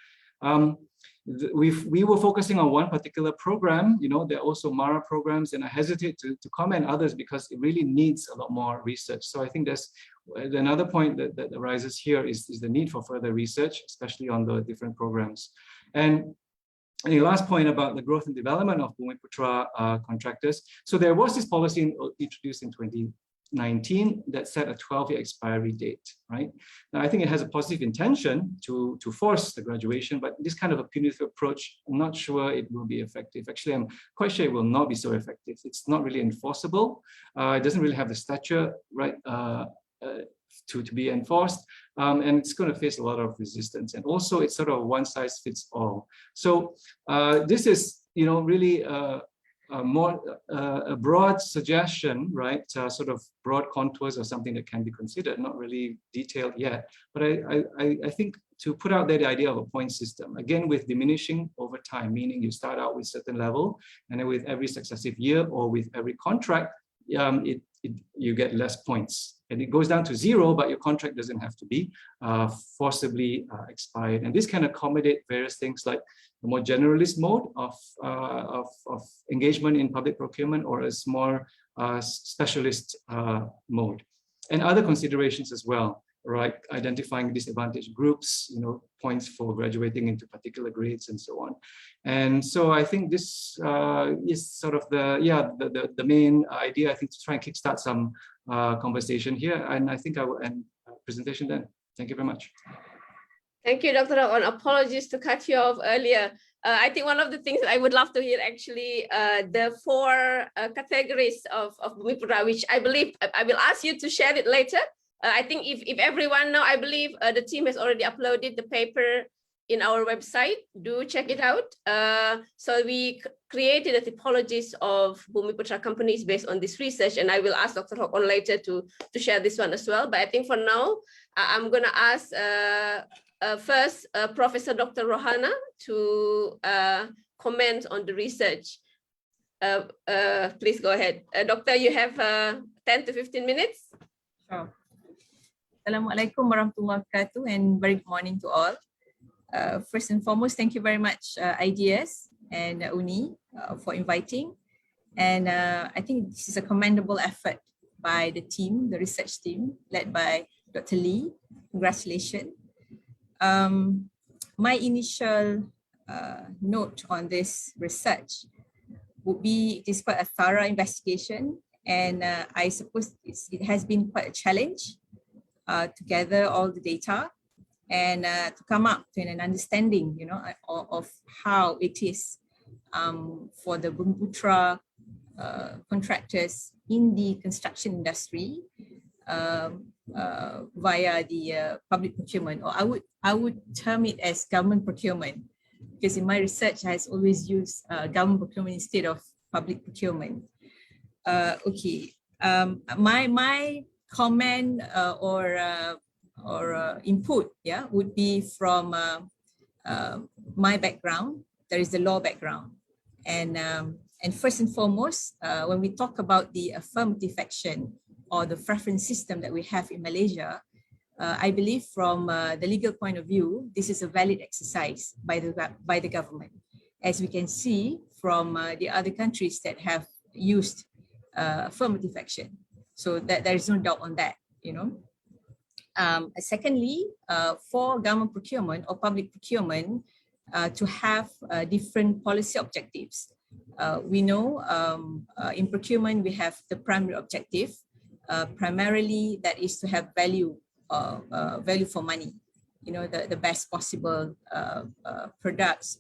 We were focusing on one particular program. There are also MARA programs, and I hesitate to comment others because it really needs a lot more research. So I think there's another point that arises here is the need for further research, especially on the different programs. And the last point about the growth and development of Bumiputera contractors. So there was this policy introduced in 2019 that set a 12-year expiry date, right? Now, I think it has a positive intention to force the graduation, but this kind of a punitive approach, I'm not sure it will be effective. Actually, I'm quite sure it will not be so effective. It's not really enforceable. It doesn't really have the stature, right, to be enforced, and it's going to face a lot of resistance. And also, it's sort of one size fits all. So this is, really a broad suggestion, right? Sort of broad contours of something that can be considered, not really detailed yet. But I think to put out there the idea of a point system, again, with diminishing over time, meaning you start out with a certain level, and then with every successive year or with every contract, you get less points. And it goes down to 0, but your contract doesn't have to be forcibly expired. And this can accommodate various things like a more generalist mode of engagement in public procurement, or a more specialist mode, and other considerations as well. right, identifying disadvantaged groups, points for graduating into particular grades and so on. And so I think this is sort of the main idea, I think, to try and kickstart some conversation here. And I think I will end presentation then. Thank you very much. Thank you, Dr. Hwok Aun. Apologies to cut you off earlier. I think one of the things that I would love to hear actually, the 4 categories of Bumiputera, which I believe I will ask you to share it later. I think if everyone know, I believe the team has already uploaded the paper in our website. Do check it out. So we created a typologies of Bumiputera companies based on this research, and I will ask Dr. Hwok Aun later to share this one as well. But I think for now, I'm going to ask first Professor Dr. Rohana to comment on the research. Please go ahead. Doctor, you have 10 to 15 minutes. Sure. Assalamualaikum warahmatullahi wabarakatuh, and very good morning to all. First and foremost, thank you very much, ISEAS and Uni, for inviting. And I think this is a commendable effort by the team, the research team, led by Dr. Lee. Congratulations. My initial note on this research would be it is quite a thorough investigation, and I suppose it has been quite a challenge to gather all the data and to come up to an understanding, of how it is for the Bumiputera contractors in the construction industry via the public procurement, or I would term it as government procurement, because in my research I has always used government procurement instead of public procurement. My comment or input, would be from my background. There is the law background, and first and foremost, when we talk about the affirmative action or the preference system that we have in Malaysia, I believe from the legal point of view, this is a valid exercise by the government, as we can see from the other countries that have used affirmative action. So that there is no doubt on that, Secondly, for government procurement or public procurement to have different policy objectives. We know in procurement we have the primary objective, primarily that is to have value for money, the best possible products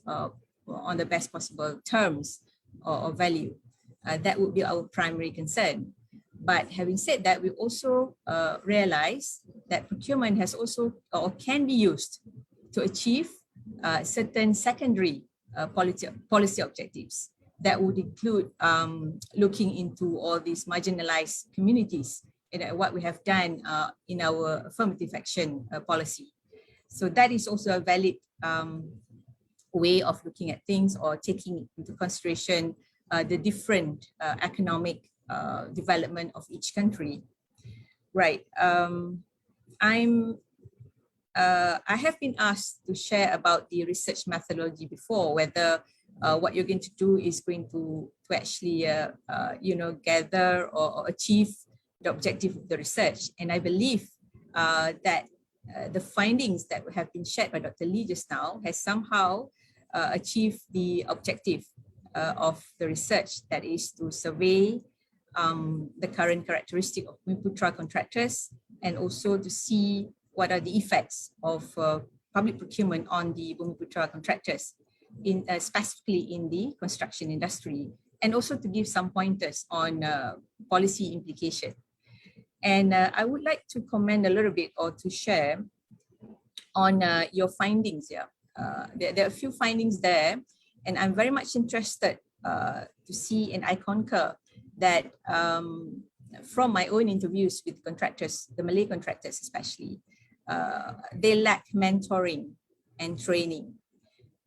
on the best possible terms or value. That would be our primary concern. But having said that, we also realize that procurement has also or can be used to achieve certain secondary policy objectives that would include looking into all these marginalized communities, what we have done in our affirmative action policy. So that is also a valid way of looking at things, or taking into consideration the different economic development of each country. Right. I have been asked to share about the research methodology before, whether what you're going to do is going to actually gather or achieve the objective of the research. And I believe that the findings that have been shared by Dr. Lee just now has somehow achieved the objective of the research, that is to survey the current characteristic of Bumiputera contractors, and also to see what are the effects of public procurement on the Bumiputera contractors, specifically in the construction industry, and also to give some pointers on policy implication. And I would like to comment a little bit, or to share on your findings here. There are a few findings there, and I'm very much interested to see, and I concur that from my own interviews with contractors, the Malay contractors especially, they lack mentoring and training.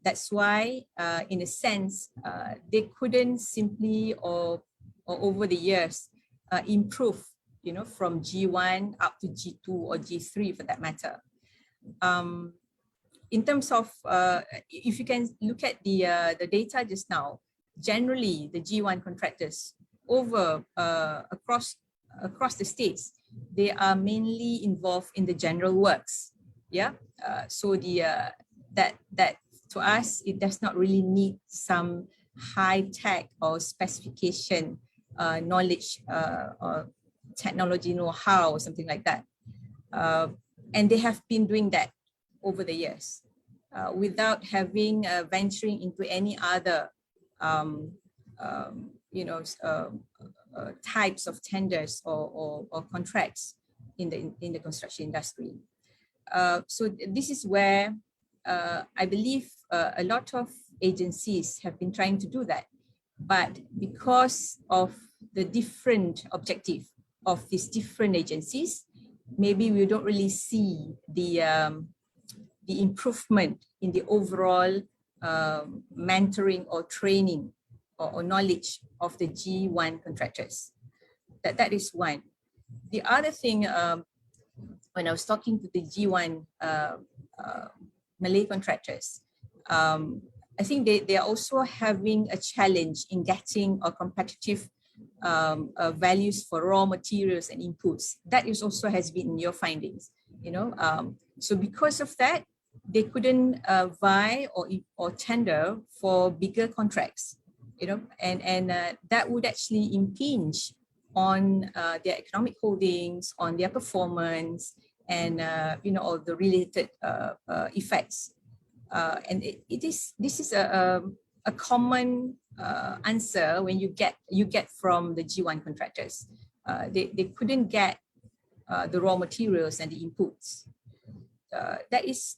That's why, in a sense, they couldn't simply or over the years improve, from G1 up to G2 or G3 for that matter. In terms of, if you can look at the data just now, generally the G1 contractors across the states they are mainly involved in the general works. Yeah, so that to us, it does not really need some high tech or specification knowledge or technology know-how or something like that. And they have been doing that over the years without having venturing into any other types of tenders or contracts in the construction industry. So this is where I believe a lot of agencies have been trying to do that, but because of the different objective of these different agencies, maybe we don't really see the improvement in the overall mentoring or training or knowledge of the G1 contractors. That is one. The other thing, when I was talking to the G1 Malay contractors, I think they are also having a challenge in getting a competitive values for raw materials and inputs. That is also has been in your findings, so because of that, they couldn't vie or tender for bigger contracts, and that would actually impinge on their economic holdings, on their performance, and all the related effects. And this is a common answer when you get from the G1 contractors. They couldn't get the raw materials and the inputs. That is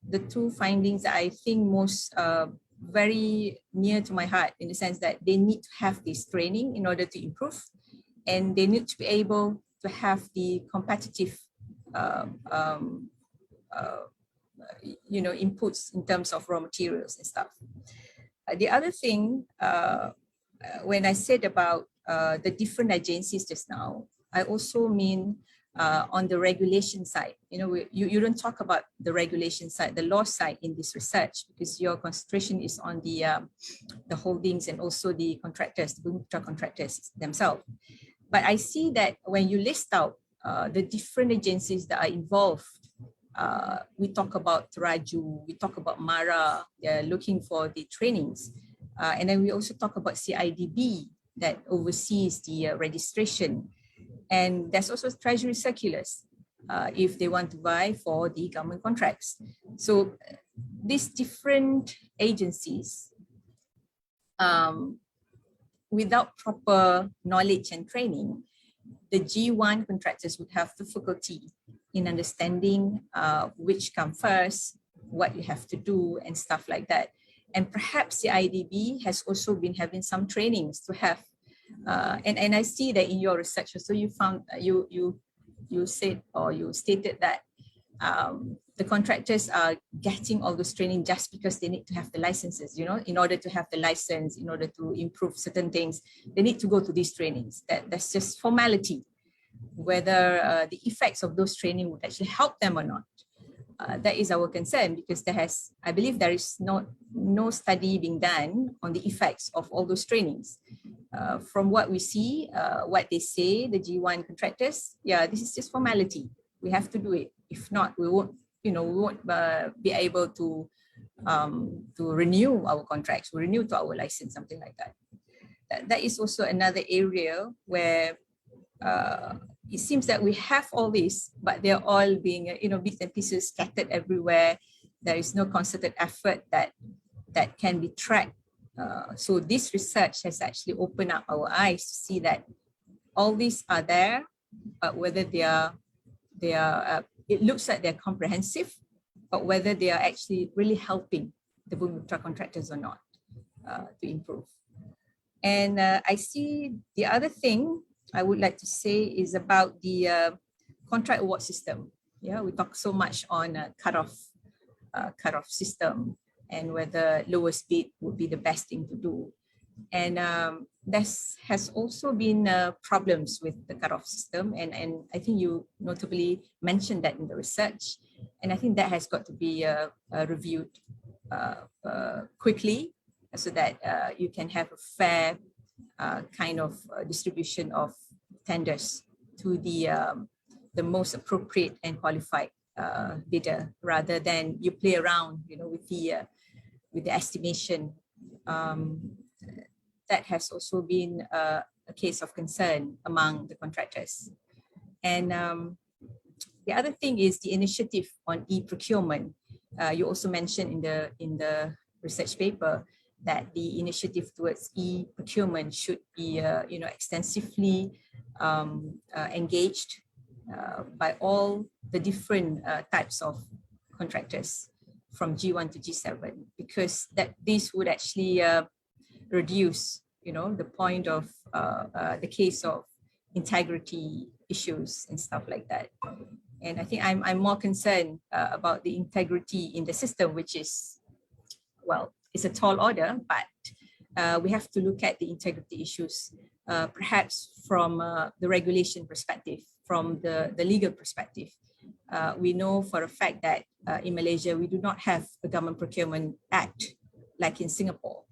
the two findings that I think most very near to my heart, in the sense that they need to have this training in order to improve, and they need to be able to have the competitive inputs in terms of raw materials and stuff. The other thing, when I said about the different agencies just now, I also mean on the regulation side. You don't talk about the regulation side, the law side in this research, because your concentration is on the holdings and also the contractors, the Bumiputera contractors themselves. But I see that when you list out the different agencies that are involved, we talk about Raju, we talk about Mara, they're looking for the trainings. And then we also talk about CIDB that oversees the registration. And there's also treasury circulars if they want to vie for the government contracts. So these different agencies, without proper knowledge and training, the G1 contractors would have difficulty in understanding which come first, what you have to do, and stuff like that. And perhaps the IDB has also been having some trainings to have. And I see that in your research, so you found you said, or you stated that the contractors are getting all this training just because they need to have the licenses. In order to have the license, in order to improve certain things, they need to go to these trainings. That's just formality. Whether the effects of those training would actually help them or not, that is our concern, because I believe there is no study being done on the effects of all those trainings. From what we see, what they say, the G1 contractors, this is just formality. We have to do it. If not, we won't be able to renew our contracts, renew to our license, something like that. That is also another area where it seems that we have all this, but they're all being, bits and pieces scattered everywhere. There is no concerted effort that can be tracked. So this research has actually opened up our eyes to see that all these are there, but whether they are, it looks like they're comprehensive, but whether they are actually really helping the Bumiputera contractors or not to improve. And I see the other thing I would like to say is about the contract award system. We talk so much on cutoff system, and whether lowest bid would be the best thing to do. And there has also been problems with the cutoff system, and I think you notably mentioned that in the research, and I think that has got to be reviewed quickly, so that you can have a fair kind of distribution of tenders to the most appropriate and qualified bidder, rather than you play around, with the estimation. That has also been a case of concern among the contractors. And the other thing is the initiative on e-procurement. You also mentioned in the research paper that the initiative towards e-procurement should be extensively engaged by all the different types of contractors from G1 to G7, because this would actually reduce, the point of the case of integrity issues and stuff like that. And I think I'm more concerned about the integrity in the system, which is, well, it's a tall order, but we have to look at the integrity issues, perhaps from the regulation perspective, from the legal perspective. We know for a fact that in Malaysia, we do not have a Government Procurement Act like in Singapore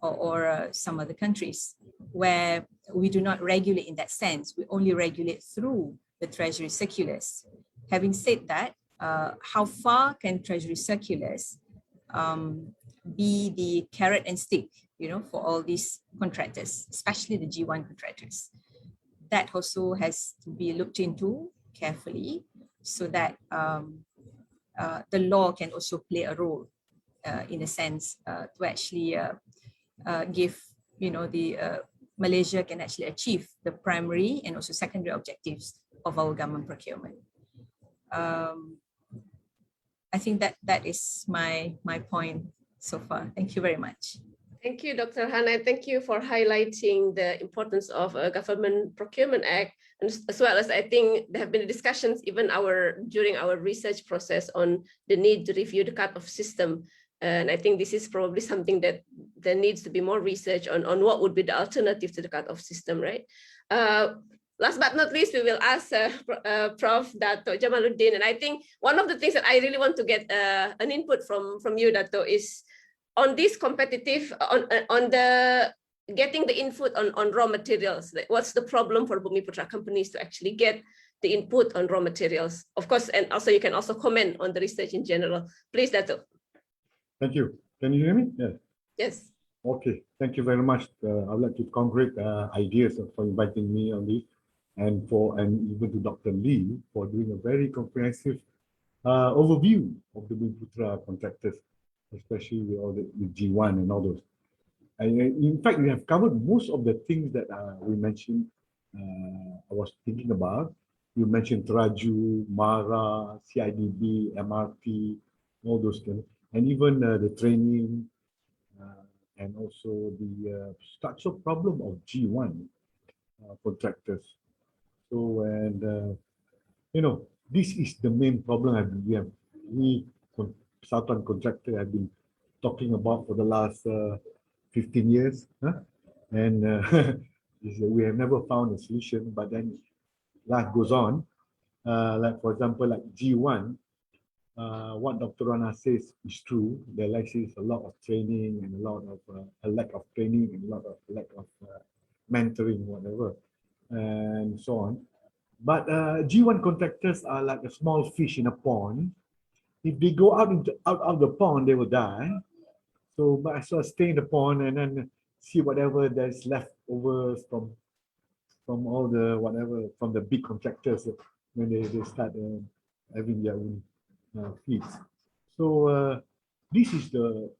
or some other countries, where we do not regulate in that sense. We only regulate through the Treasury circulars. Having said that, how far can Treasury circulars be the carrot and stick, for all these contractors, especially the G1 contractors? That also has to be looked into carefully, so that the law can also play a role in a sense to actually give, Malaysia can actually achieve the primary and also secondary objectives of our government procurement. I think that is my point so far. Thank you very much. Thank you, Dr. Hannah. Thank you for highlighting the importance of a Government Procurement Act, and as well as I think there have been discussions even during our research process on the need to review the cut-off system. And I think this is probably something that there needs to be more research on what would be the alternative to the cut-off system, right? Last but not least, we will ask Prof. Dato Jamaludin. And I think one of the things that I really want to get an input from you, Dato, is on this competitive, on the getting the input on raw materials. Like, what's the problem for Bumiputera companies to actually get the input on raw materials? Of course, and also you can also comment on the research in general. Please, Dato. Thank you. Can you hear me? Yes. Yes. Okay. Thank you very much. I would like to congratulate IDEAS for inviting me on this, and even to Dr. Lee for doing a very comprehensive overview of the Bumiputera contractors, especially with all the G1 and all those. In fact, we have covered most of the things that we mentioned. I was thinking about. You mentioned Teraju, MARA, CIDB, MRP, all those things. And even the training and also the structural problem of G1 contractors. So, and this is the main problem we Persatuan contractor have been talking about for the last 15 years. And we have never found a solution, but then life goes on. Like, for example, like G1, what Dr. Rohana says is true. There actually is a lot of training and a lack of training and a lack of mentoring, whatever, and so on. But G1 contractors are like a small fish in a pond. If they go out of the pond, they will die. So might as well stay in the pond and then see whatever that's left over from all the whatever from the big contractors when they start having their own fees. So this is the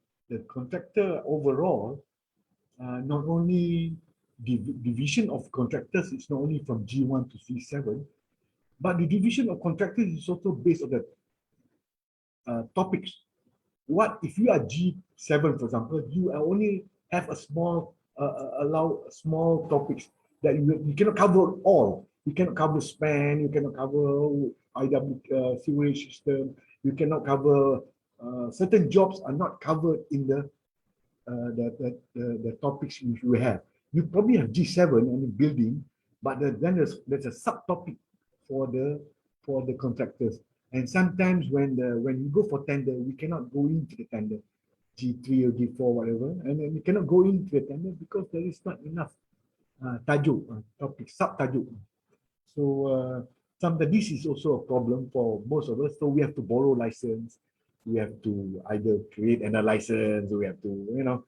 contractor overall. Not only division of contractors is not only from G1 to C7, but the division of contractors is also based on the topics. What if you are G7, for example, you only have a small small topics that you cannot cover all. You cannot cover span, you cannot cover IW sewage system, you cannot cover certain jobs are not covered in the topics you have. You probably have G7 on the building, but then there's a subtopic for the contractors. And sometimes when you go for tender, we cannot go into the tender, G3 or G4, whatever, and then we cannot go into the tender because there is not enough tajuk, topic, sub-tajuk. So sometimes this is also a problem for most of us. So we have to borrow license. We have to either create another license. We have to, you know,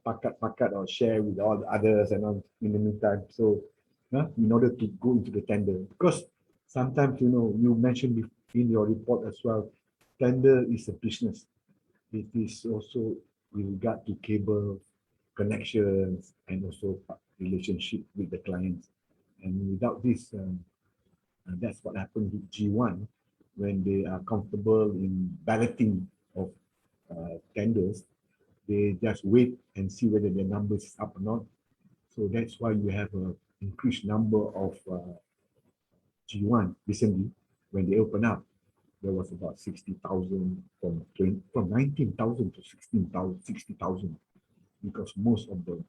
pakat or share with all the others and all in the meantime. So in order to go into the tender, because sometimes, you know, you mentioned in your report as well, tender is a business. It is also with regard to cable connections and also relationship with the clients. And without this, that's what happened with G1 when they are comfortable in balloting of tenders. They just wait and see whether their numbers is up or not. So that's why you have an increased number of G1 recently. When they open up, there was about 60,000 from 19,000 to 16,000, 60,000, because most of the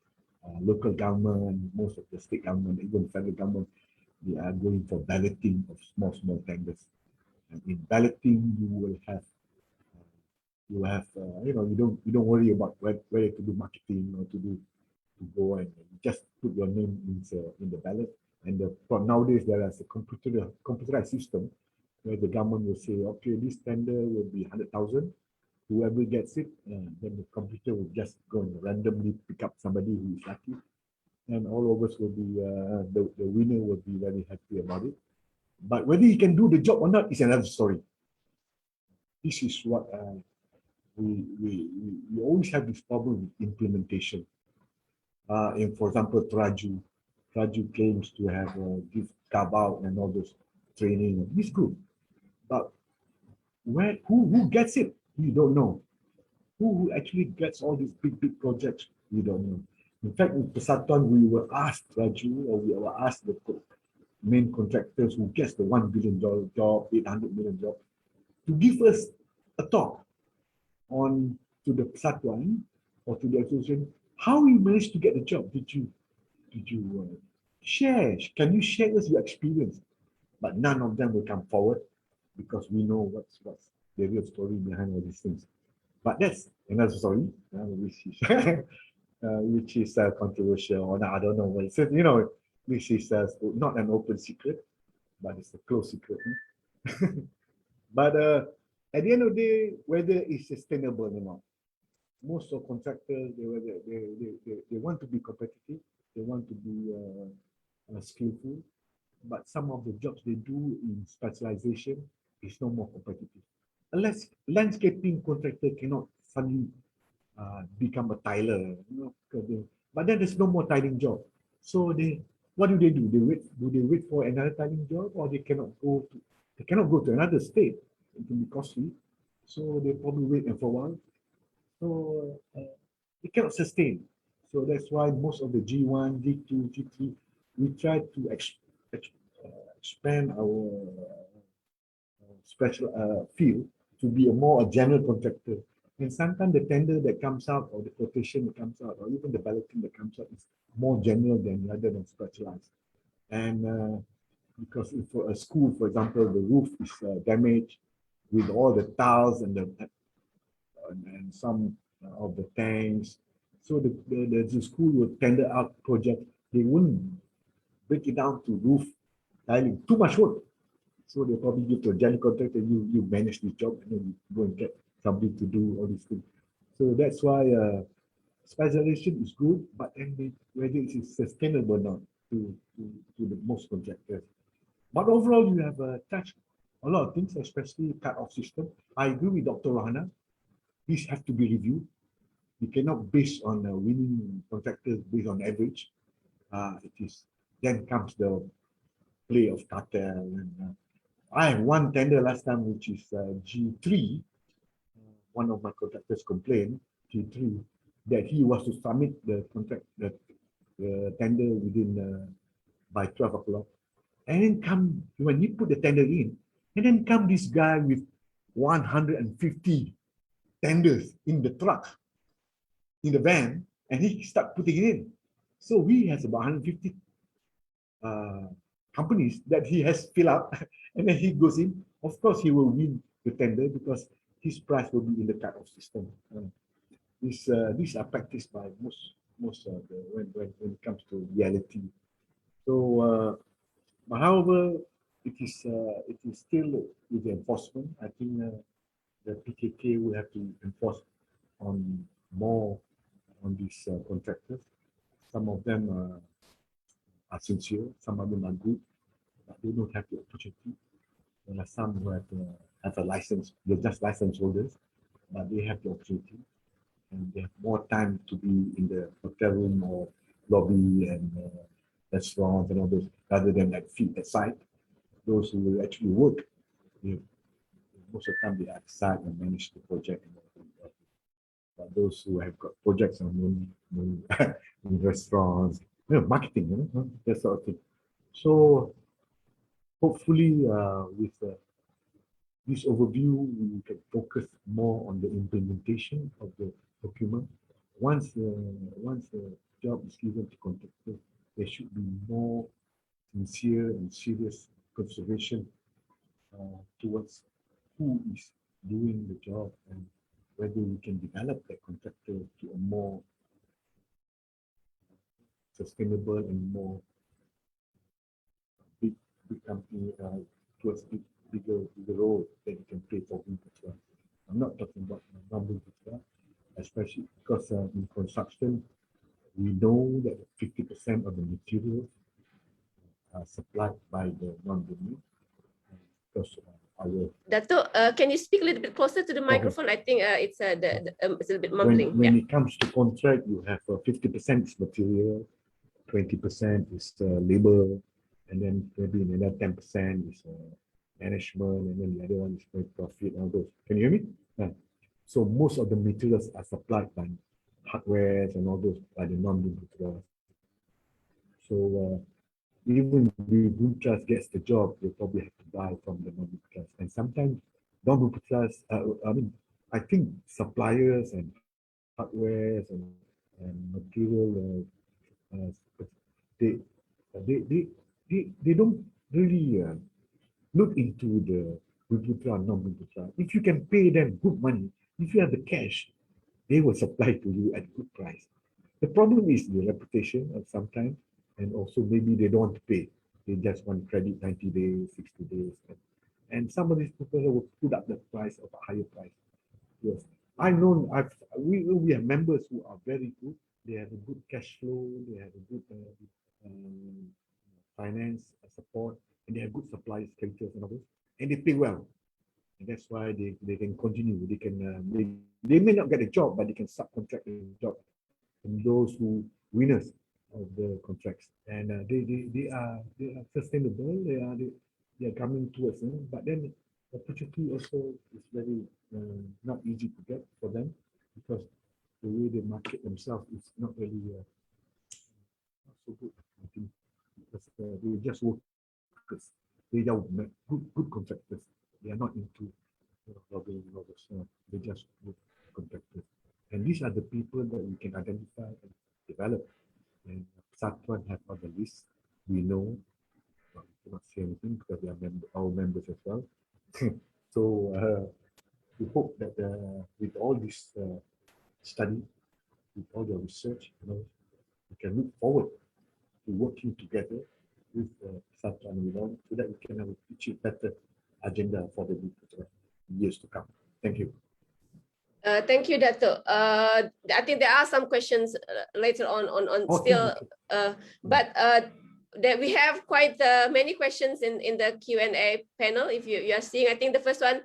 local government, most of the state government, even federal government, they are going for balloting of small tenders. And in balloting, you will have you know, you don't worry about whether to do marketing or to go and just put your name in the ballot. And nowadays there is a computerized system where the government will say, okay, this tender will be 100,000. Whoever gets it, then the computer will just go and randomly pick up somebody who is lucky, and all of us will be the winner will be very happy about it. But whether he can do the job or not is another story. This is what we always have this problem with implementation. And for example, Traju claims to have give carve out and all those training. It's good, but who gets it? We don't know. Who actually gets all these big projects? We don't know. In fact, with Persatuan, we were asked Raju, or we were asked the main contractors who gets the $1 billion job, 800 million job, to give us a talk on to the Persatuan or to the association, how you managed to get the job. Did you share? Can you share us your experience? But none of them will come forward because we know what's the real story behind all these things. But that's another story, which is controversial, or I don't know what it says. You know, this is not an open secret, but it's a closed secret. But at the end of the day, whether it's sustainable or not, most of contractors they want to be competitive, they want to be skillful, but some of the jobs they do in specialization is no more competitive. Unless landscaping contractor cannot suddenly become a tiler, you know, but then there's no more tiling job. So what do? Do they wait for another tiling job, or they cannot go to another state? It can be costly, so they probably wait for a while. So it cannot sustain. So that's why most of the G1, G2, G3, we try to expand our special field to be a general contractor. And sometimes the tender that comes out, or the quotation that comes out, or even the balloting that comes out is more general rather than specialized. And because if for a school, for example, the roof is damaged with all the tiles and some of the tanks, so the school will tender out project. They wouldn't break it down to roof tiling, too much work. So they probably give to a general contractor, you manage this job, and then you go and get somebody to do all these things. So that's why specialization is good, but then whether it is sustainable or not to the most contractors. But overall, you have touched a lot of things, especially cut-off system. I agree with Dr. Rohana. These have to be reviewed. You cannot base on winning contractors based on average. Then comes the play of cartel. And I have one tender last time, which is G3. One of my contractors complained, G3, that he was to submit the contract, the tender within by 12 o'clock. And then when he put the tender in, and then come this guy with 150 tenders in the truck, in the van, and he start putting it in. So he has about 150 companies that he has filled up, and then he goes in. Of course, he will win the tender because his price will be in the cut-off system. These are practiced by most of the when it comes to reality. So But however, it is still with the enforcement. I think the PKK will have to enforce on more on these contractors. Some of them are sincere, some of them are good, but they don't have the opportunity. There are some who have a license, they're just license holders, but they have the opportunity and they have more time to be in the hotel room or lobby and restaurants and all those, rather than like feet aside. Those who will actually work, most of the time they are outside and manage the project. But those who have got projects on in restaurants, marketing, that sort of thing. So hopefully with this overview, we can focus more on the implementation of the procurement. Once the job is given to contractors, there should be more sincere and serious consideration towards who is doing the job and whether we can develop that contractor to a more sustainable and more big company towards bigger role that you can play for Bumiputera. I'm not talking about non-Bumiputera, especially because in construction, we know that 50% of the materials are supplied by the non-Bumi. Because Dato, can you speak a little bit closer to the microphone? I think it's a little bit mumbling. When it comes to contract, you have 50% is material, 20% is labor, and then maybe another 10% is management, and then the other one is profit and all those. Can you hear me? Yeah. So most of the materials are supplied by hardware and all those by the non-Bumiputera. So even if Bumiputera gets the job, they probably have to buy from the non-Bumiputera. And sometimes non-Bumiputera, I think suppliers and hardware and material, they don't really look into the Bumiputera, non-Bumiputera. If you can pay them good money, if you have the cash, they will supply to you at good price. The problem is the reputation of sometimes, and also maybe they don't want to pay. They just want credit 90 days, 60 days. And some of these people will put up the price of a higher price. Yes. We have members who are very good. They have a good cash flow, they have a good finance support, and they have good supply schedules and others, and they pay well. And that's why they can continue. They can they may not get a job, but they can subcontract the job from those who winners of the contracts, and they are sustainable. They are coming towards them, but then the opportunity also is very not easy to get for them, because the way they market themselves is not really not so good. I think because they just workers, they are good contractors. They are not into lobbying and all this. They just work contractors, and these are the people that we can identify and develop. And Persatuan have on the list. We know, well, we cannot say anything because they are our members as well. So we hope that with all this study, with all the research, we can look forward to working together with Persatuan so that we can have a better agenda for the years to come. Thank you. Thank you, Dato. I think there are some questions later on still, but that we have quite many questions in the Q&A panel. If you are seeing, I think the first one,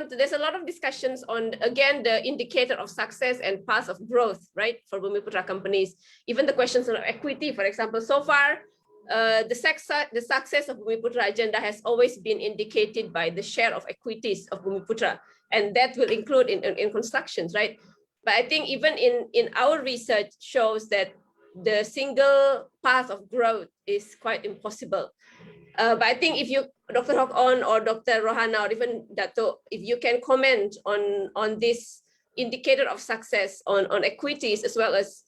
there's a lot of discussions on, again, the indicator of success and path of growth, right, for Bumiputera companies. Even the questions on equity, for example. So far, the success of Bumiputera agenda has always been indicated by the share of equities of Bumiputera, and that will include in constructions, right? But I think even in our research shows that the single path of growth is quite impossible. But I think if you, Dr. Hwok Aun or Dr. Rohana or even Dato, if you can comment on this indicator of success on equities, as well as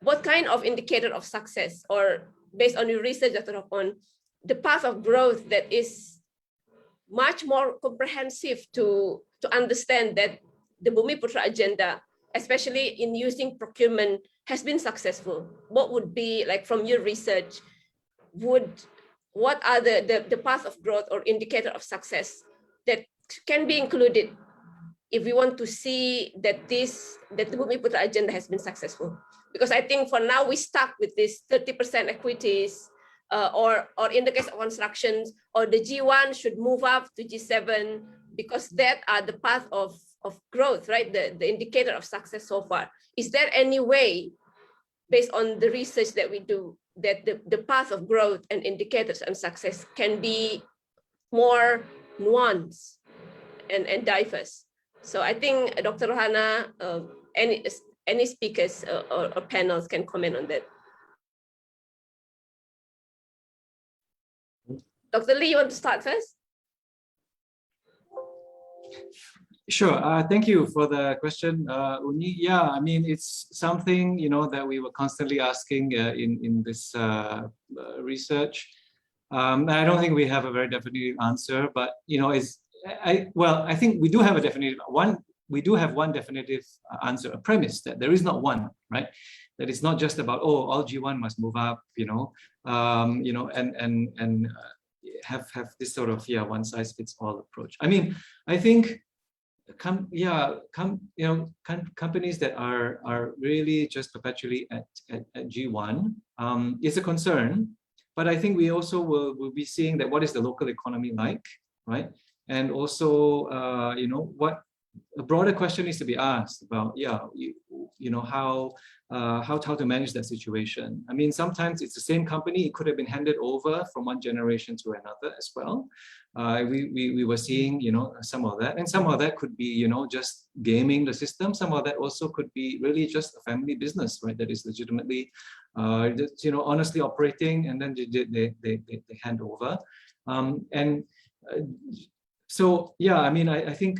what kind of indicator of success, or based on your research, Dr. Hwok Aun, the path of growth that is much more comprehensive to understand that the Bumiputera agenda, especially in using procurement, has been successful. What would be, like, from your research, would what are the path of growth or indicator of success that can be included if we want to see that the Bumiputera agenda has been successful? Because I think for now we stuck with this 30% equities, or in the case of constructions, or the G1 should move up to G7, because that are the path of growth, right? The indicator of success so far. Is there any way, based on the research that we do, that the path of growth and indicators and success can be more nuanced and diverse? So I think Dr. Rohana, any speakers or panels can comment on that. Dr. Lee, you want to start first? Sure. Thank you for the question, Uni. Yeah, I mean, it's something, you know, that we were constantly asking in this research. I don't think we have a very definitive answer, but, you know, I think we do have a definitive one. We do have one definitive answer, a premise that there is not one, right? That it's not just about, oh, all G1 must move up, and have this sort of one size fits all approach. I mean, I think companies that are really just perpetually at G1 is a concern, but I think we also will be seeing that what is the local economy like, right? And also, what a broader question needs to be asked about, how to manage that situation. I mean, sometimes it's the same company, it could have been handed over from one generation to another as well. We were seeing, some of that, and some of that could be, just gaming the system. Some of that also could be really just a family business, right? That is legitimately, honestly operating, and then they hand over. So yeah, I mean, I think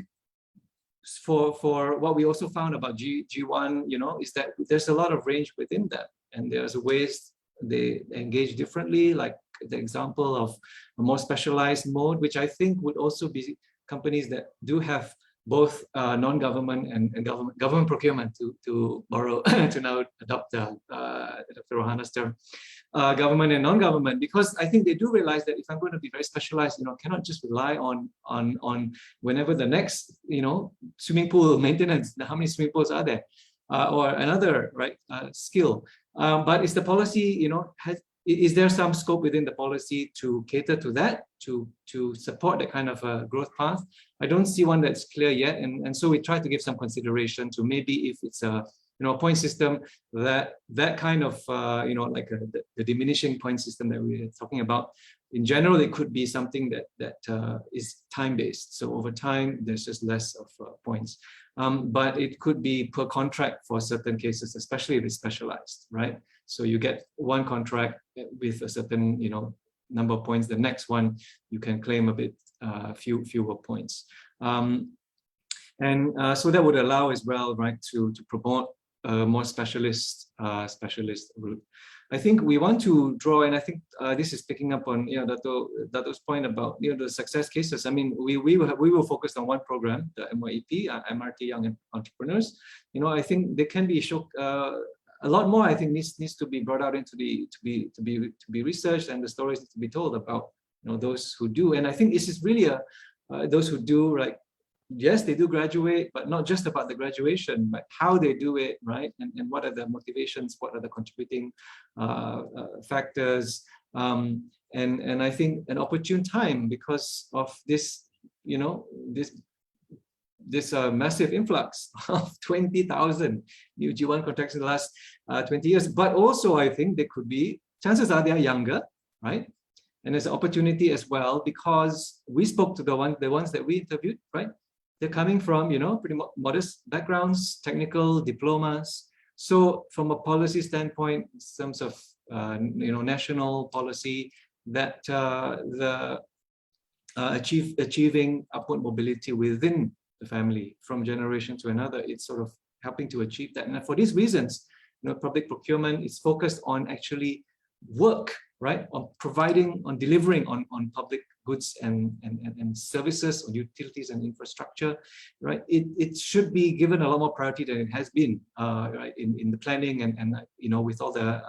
for what we also found about G1, is that there's a lot of range within that, and there's ways they engage differently, like the example of a more specialized mode, which I think would also be companies that do have both non-government and government procurement, to borrow to now adopt Dr. Rohana's term, government and non-government, because I think they do realize that if I'm going to be very specialized, I cannot just rely on whenever the next swimming pool maintenance, how many swimming pools are there, or another skill, but is the policy, is there some scope within the policy to cater to that, to support that kind of a growth path? I don't see one that's clear yet, and so we try to give some consideration to maybe if it's a point system, that kind of the diminishing point system that we're talking about. In general, it could be something that is time-based. So over time, there's just less of points. But it could be per contract for certain cases, especially if it's specialized, right? So you get one contract with a certain number of points. The next one you can claim a bit fewer points, so that would allow as well, right, to promote a more specialist route. I think we want to draw, and I think this is picking up on Dato's point about the success cases. I mean, we will focus on one program, the MYEP, MRT Young Entrepreneurs. I think they can be a lot more. I think needs to be brought out into to be researched, and the stories need to be told about those who do. And I think this is really those who do, like, yes, they do graduate, but not just about the graduation, but how they do it, right? And what are the motivations, what are the contributing factors, and I think an opportune time because of this, this massive influx of 20,000 new G1 contracts in the last 20 years. But also, I think there could be, chances are they are younger, right? And there's an opportunity as well, because we spoke to the ones that we interviewed, right? They're coming from, pretty modest backgrounds, technical diplomas. So from a policy standpoint, in terms of, national policy, that achieving upward mobility within the family from generation to another, it's sort of helping to achieve that. And for these reasons, public procurement is focused on actually work, right? On providing, on delivering on public goods and services, on utilities and infrastructure, right? It should be given a lot more priority than it has been, right? In the planning and with all the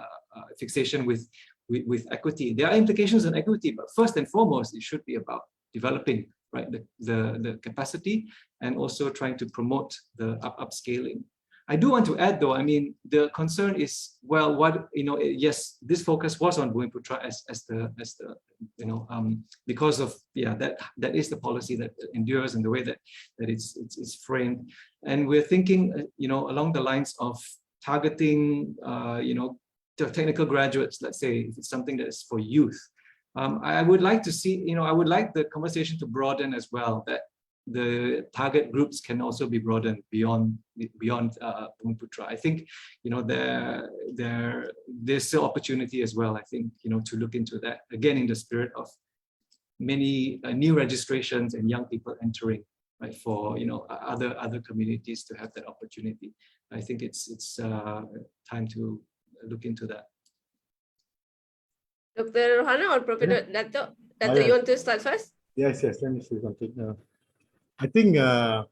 fixation with with equity. There are implications on equity, but first and foremost, it should be about developing, right, the capacity, and also trying to promote the upscaling. I do want to add, though, I mean, the concern is, well, what, yes, this focus was on Bumiputera as the because of, yeah, that is the policy that endures and the way that it's framed. And we're thinking, along the lines of targeting, the technical graduates, let's say, if it's something that is for youth. I would like to see, I would like the conversation to broaden as well, that the target groups can also be broadened beyond Bumiputera. I think, there's still opportunity as well, I think, to look into that, again, in the spirit of many new registrations and young people entering, right, for, other communities to have that opportunity. I think it's time to look into that. Dr. Rohana or Prof. Dato, you want to start first? Yes, let me say something. I think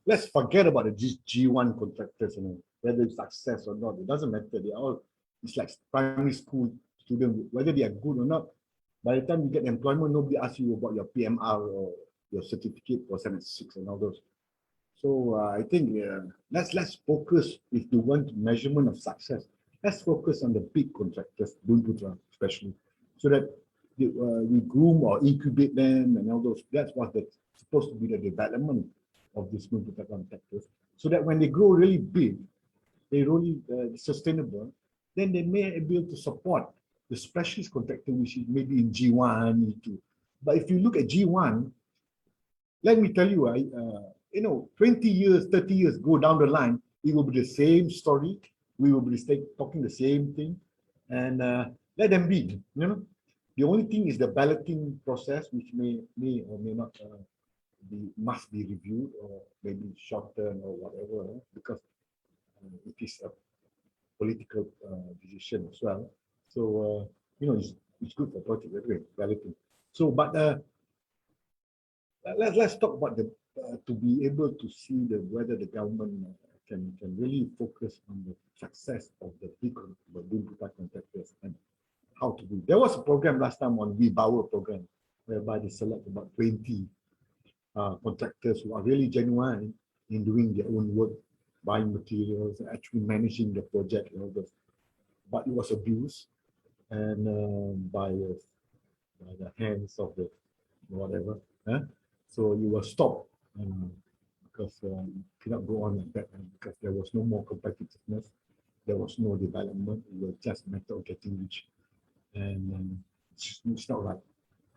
let's forget about the G1 contractors, whether it's success or not. It doesn't matter. It's like primary school students, whether they are good or not. By the time you get employment, nobody asks you about your PMR or your certificate for 76 and all those. So I think let's focus, if you want measurement of success, let's focus on the big contractors, Bumiputera especially, so that we groom or incubate them and all those. That's what that's supposed to be the development of these Bumiputera contractors, so that when they grow really big, they really sustainable, then they may be able to support the specialist contractor, which is maybe in G1, E2. But if you look at G1, let me tell you, 20 years, 30 years go down the line, it will be the same story. We will be talking the same thing, and let them be. The only thing is the balloting process, which may or may not must be reviewed, or maybe shortened or whatever, because it is a political decision as well. So it's good for project anyway, balloting. So, but let's talk about the to be able to see whether the government can really focus on the success of the big Bumiputera contractors and how to do. There was a program last time on WeBower program, whereby they select about 20 contractors who are really genuine in doing their own work, buying materials, actually managing the project and all this. But it was abused and by the hands of the whatever. So you will stop because you cannot go on like that, because there was no more competitiveness, there was no development. It was just a matter of getting rich, and it's not right.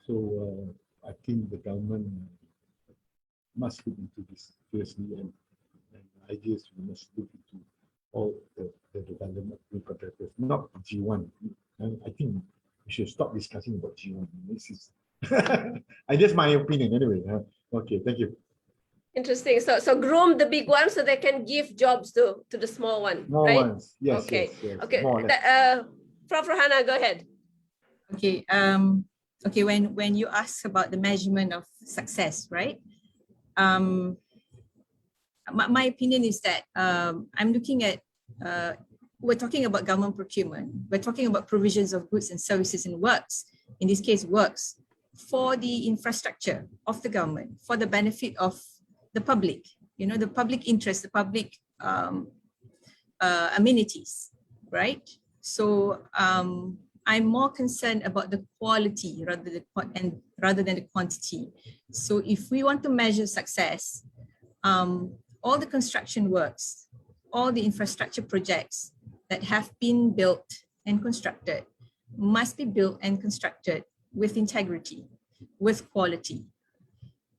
So I think the government must look into this seriously, and ideas we must look into all the development of contractors, not G1. And I think we should stop discussing about G1. This is just my opinion anyway. Okay, thank you. Interesting. So groom the big ones so they can give jobs to the small one. Small right? ones, yes. Okay. Yes, okay. Prof. Rohana, go ahead. Okay. Okay. When you ask about the measurement of success, right? My opinion is that I'm looking at. We're talking about government procurement. We're talking about provisions of goods and services and works. In this case, works for the infrastructure of the government, for the benefit of the public, the public interest, the public amenities, right? So I'm more concerned about the quality rather than the quantity. So if we want to measure success, all the construction works, all the infrastructure projects that have been built and constructed must be built and constructed with integrity, with quality.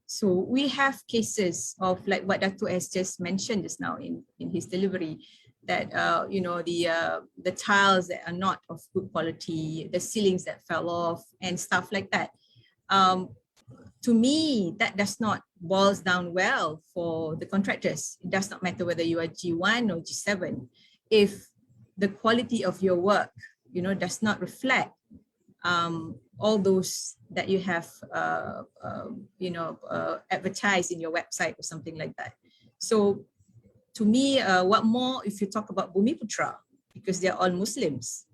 So we have cases of, like what Dato has just mentioned just now in his delivery, that the tiles that are not of good quality, the ceilings that fell off and stuff like that. To me, that does not boils down well for the contractors. It does not matter whether you are G1 or G7. If the quality of your work, does not reflect all those that you have, advertised in your website or something like that. So to me, what more if you talk about Bumiputera, because they're all Muslims.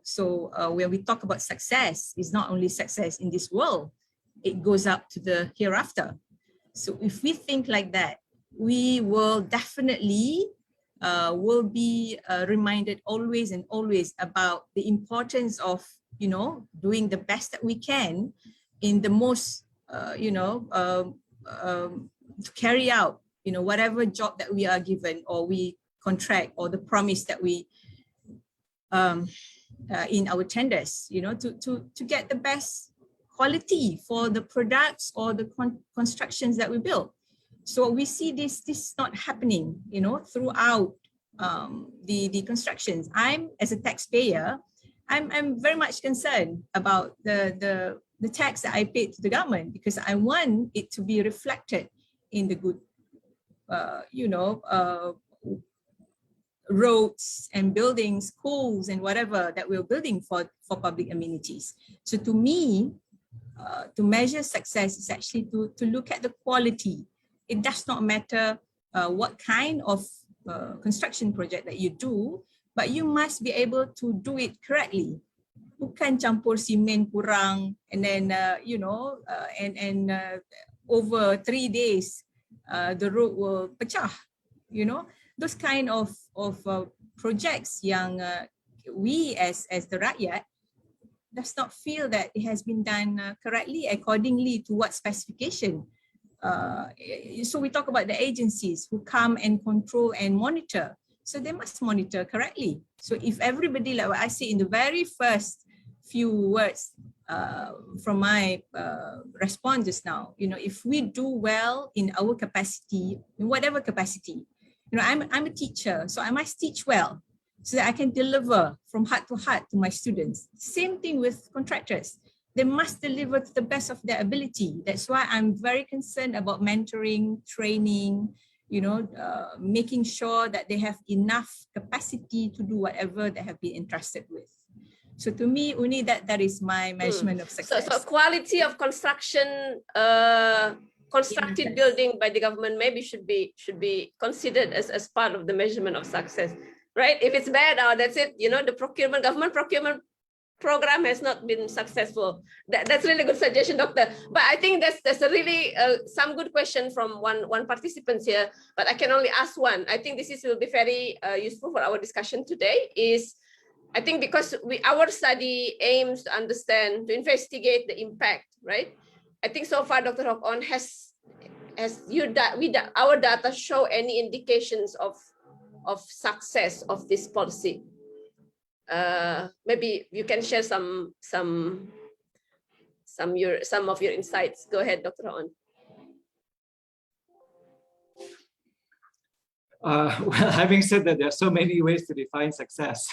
So when we talk about success, it's not only success in this world, it goes up to the hereafter. So if we think like that, we will definitely will be reminded always and always about the importance of, doing the best that we can in the most, to carry out, whatever job that we are given or we contract or the promise that we in our tenders, to get the best quality for the products or the constructions that we build. So we see this not happening, throughout the constructions. As a taxpayer, I'm very much concerned about the tax that I paid to the government, because I want it to be reflected in the good, roads and buildings, schools and whatever that we're building for public amenities. So to me, to measure success is actually to look at the quality. It does not matter what kind of construction project that you do, but you must be able to do it correctly. Bukan campur simen kurang and then over 3 days the road will pecah. Those kind of projects yang we as the rakyat does not feel that it has been done correctly accordingly to what specification. So we talk about the agencies who come and control and monitor. So they must monitor correctly. So if everybody, like what I say in the very first few words from my response just now, if we do well in our capacity, in whatever capacity, I'm a teacher, so I must teach well so that I can deliver from heart to my students. Same thing with contractors. They must deliver to the best of their ability. That's why I'm very concerned about mentoring, training, making sure that they have enough capacity to do whatever they have been entrusted with. So to me, Uni, that is my measurement of success. So quality of construction, constructed building by the government maybe should be considered as part of the measurement of success, right? If it's bad, that's it. The government procurement program has not been successful. That's really good suggestion, Doctor. But I think that's a really some good question from one participant here. But I can only ask one. I think this will be very useful for our discussion today. I think because our study aims to understand, to investigate the impact, right? I think so far, Dr. Hwok Aun, our data show any indications of success of this policy? Maybe you can share some of your insights. Go ahead, Dr. Aun. Well, having said that, there are so many ways to define success.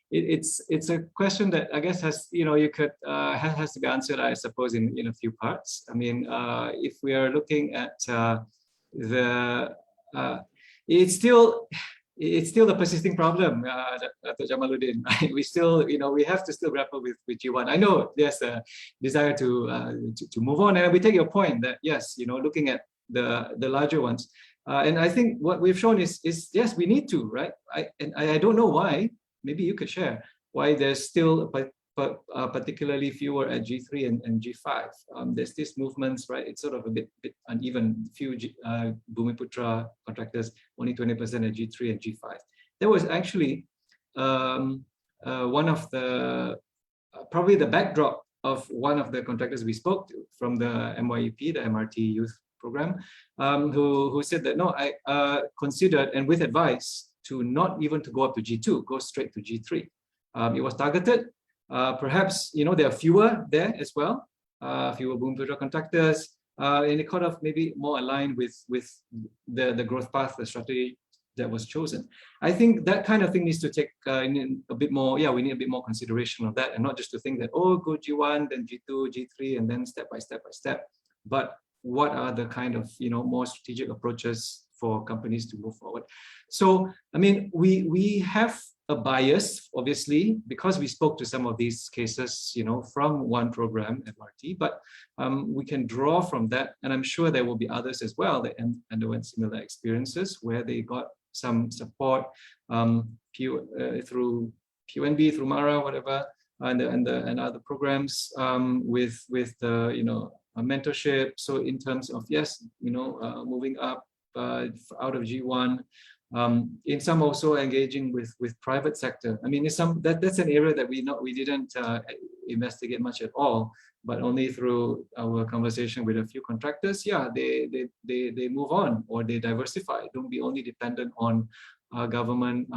It's a question that I guess has to be answered, I suppose, in a few parts. I mean, if we are looking at it's still a persisting problem, Dr. Jamaludin. We still, we have to still grapple with G1. I know there's a desire to move on, and we take your point that yes, looking at the larger ones. And I think what we've shown is yes, we need to, right? I don't know why. Maybe you could share why there's still particularly fewer at G3 and G5. There's these movements, right? It's sort of a bit uneven. Few Bumiputera contractors, only 20% at G3 and G5. There was actually one of the probably the backdrop of one of the contractors we spoke to from the MYEP, the MRT Youth Program, who said that no, I considered, and with advice, to not even to go up to G2, go straight to G3. It was targeted. Perhaps there are fewer there as well, fewer Bumiputera contractors, and it kind of maybe more aligned with the growth path, the strategy that was chosen. I think that kind of thing needs to take a bit more. Yeah, we need a bit more consideration of that, and not just to think that go G1, then G2, G3, and then step by step, but what are the kind of more strategic approaches for companies to move forward. So I mean, we have a bias, obviously, because we spoke to some of these cases from one program, MRT, but we can draw from that, and I'm sure there will be others as well that underwent similar experiences where they got some support through PUNB through Mara, whatever, and other programs with the mentorship. So in terms of moving up out of G1. In some also engaging with private sector. I mean, that's an area that we didn't investigate much at all, but only through our conversation with a few contractors. Yeah, they move on or they diversify. Don't be only dependent on government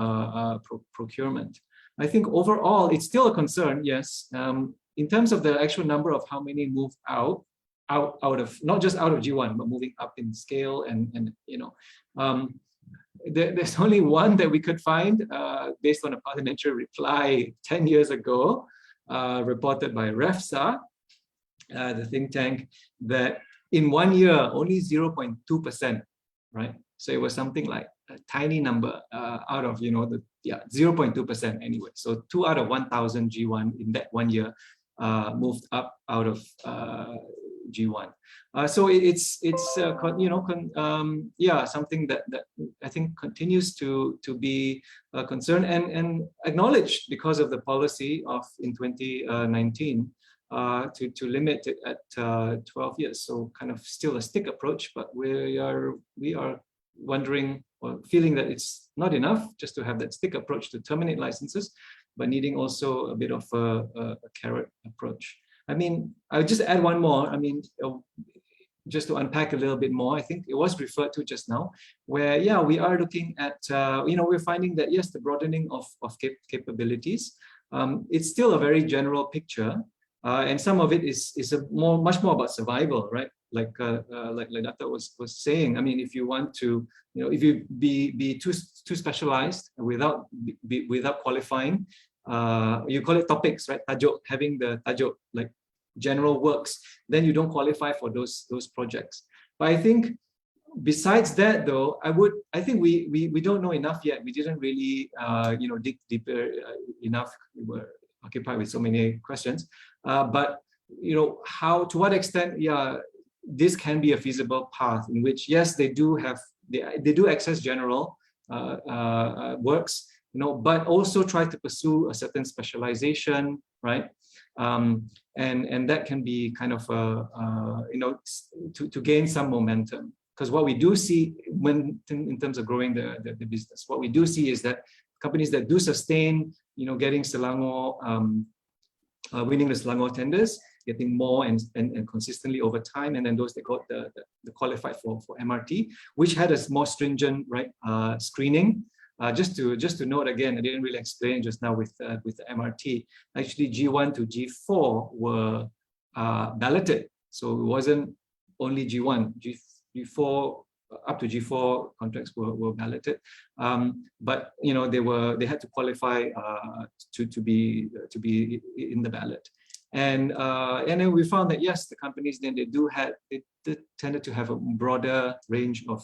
procurement. I think overall it's still a concern. Yes, in terms of the actual number of how many move out of not just out of G1 but moving up in scale and there's only one that we could find based on a parliamentary reply 10 years ago, reported by REFSA, the think tank, that in 1 year, only 0.2%, right? So it was something like a tiny number out of, 0.2% anyway. So 2 out of 1,000 G1 in that 1 year moved up out of G1. So it's something that I think continues to be a concern and acknowledged because of the policy of in 2019 to limit it at 12 years. So kind of still a stick approach, but we are wondering or feeling that it's not enough just to have that stick approach to terminate licenses, but needing also a bit of a carrot approach. I mean, I'll just add one more. I mean, just to unpack a little bit more, I think it was referred to just now, where, yeah, we are looking at, we're finding that, yes, the broadening of capabilities, it's still a very general picture. And some of it is much more about survival, right? Like Dato was saying. I mean, if you want to, if you be too specialized without qualifying, you call it topics, right? Tajuk, having the tajuk like general works, then you don't qualify for those projects. But I think besides that, though, I think we don't know enough yet. We didn't really dig deeper enough. We were occupied with so many questions. But to what extent, yeah, this can be a feasible path in which, yes, they do access general works, but also try to pursue a certain specialization, right? And that can be kind of to gain some momentum. Because what we do see in terms of growing the business, what we do see is that companies that do sustain, getting Selangor, winning the Selangor tenders, getting more and consistently over time, and then those that got the qualified for MRT, which had a more stringent screening. Just to note again, I didn't really explain just now with the MRT. Actually, G1 to G4 were balloted, so it wasn't only G1. G4 up to G4 contracts were balloted, but they had to qualify to be in the ballot. And then we found that, yes, the companies then they tended to have a broader range of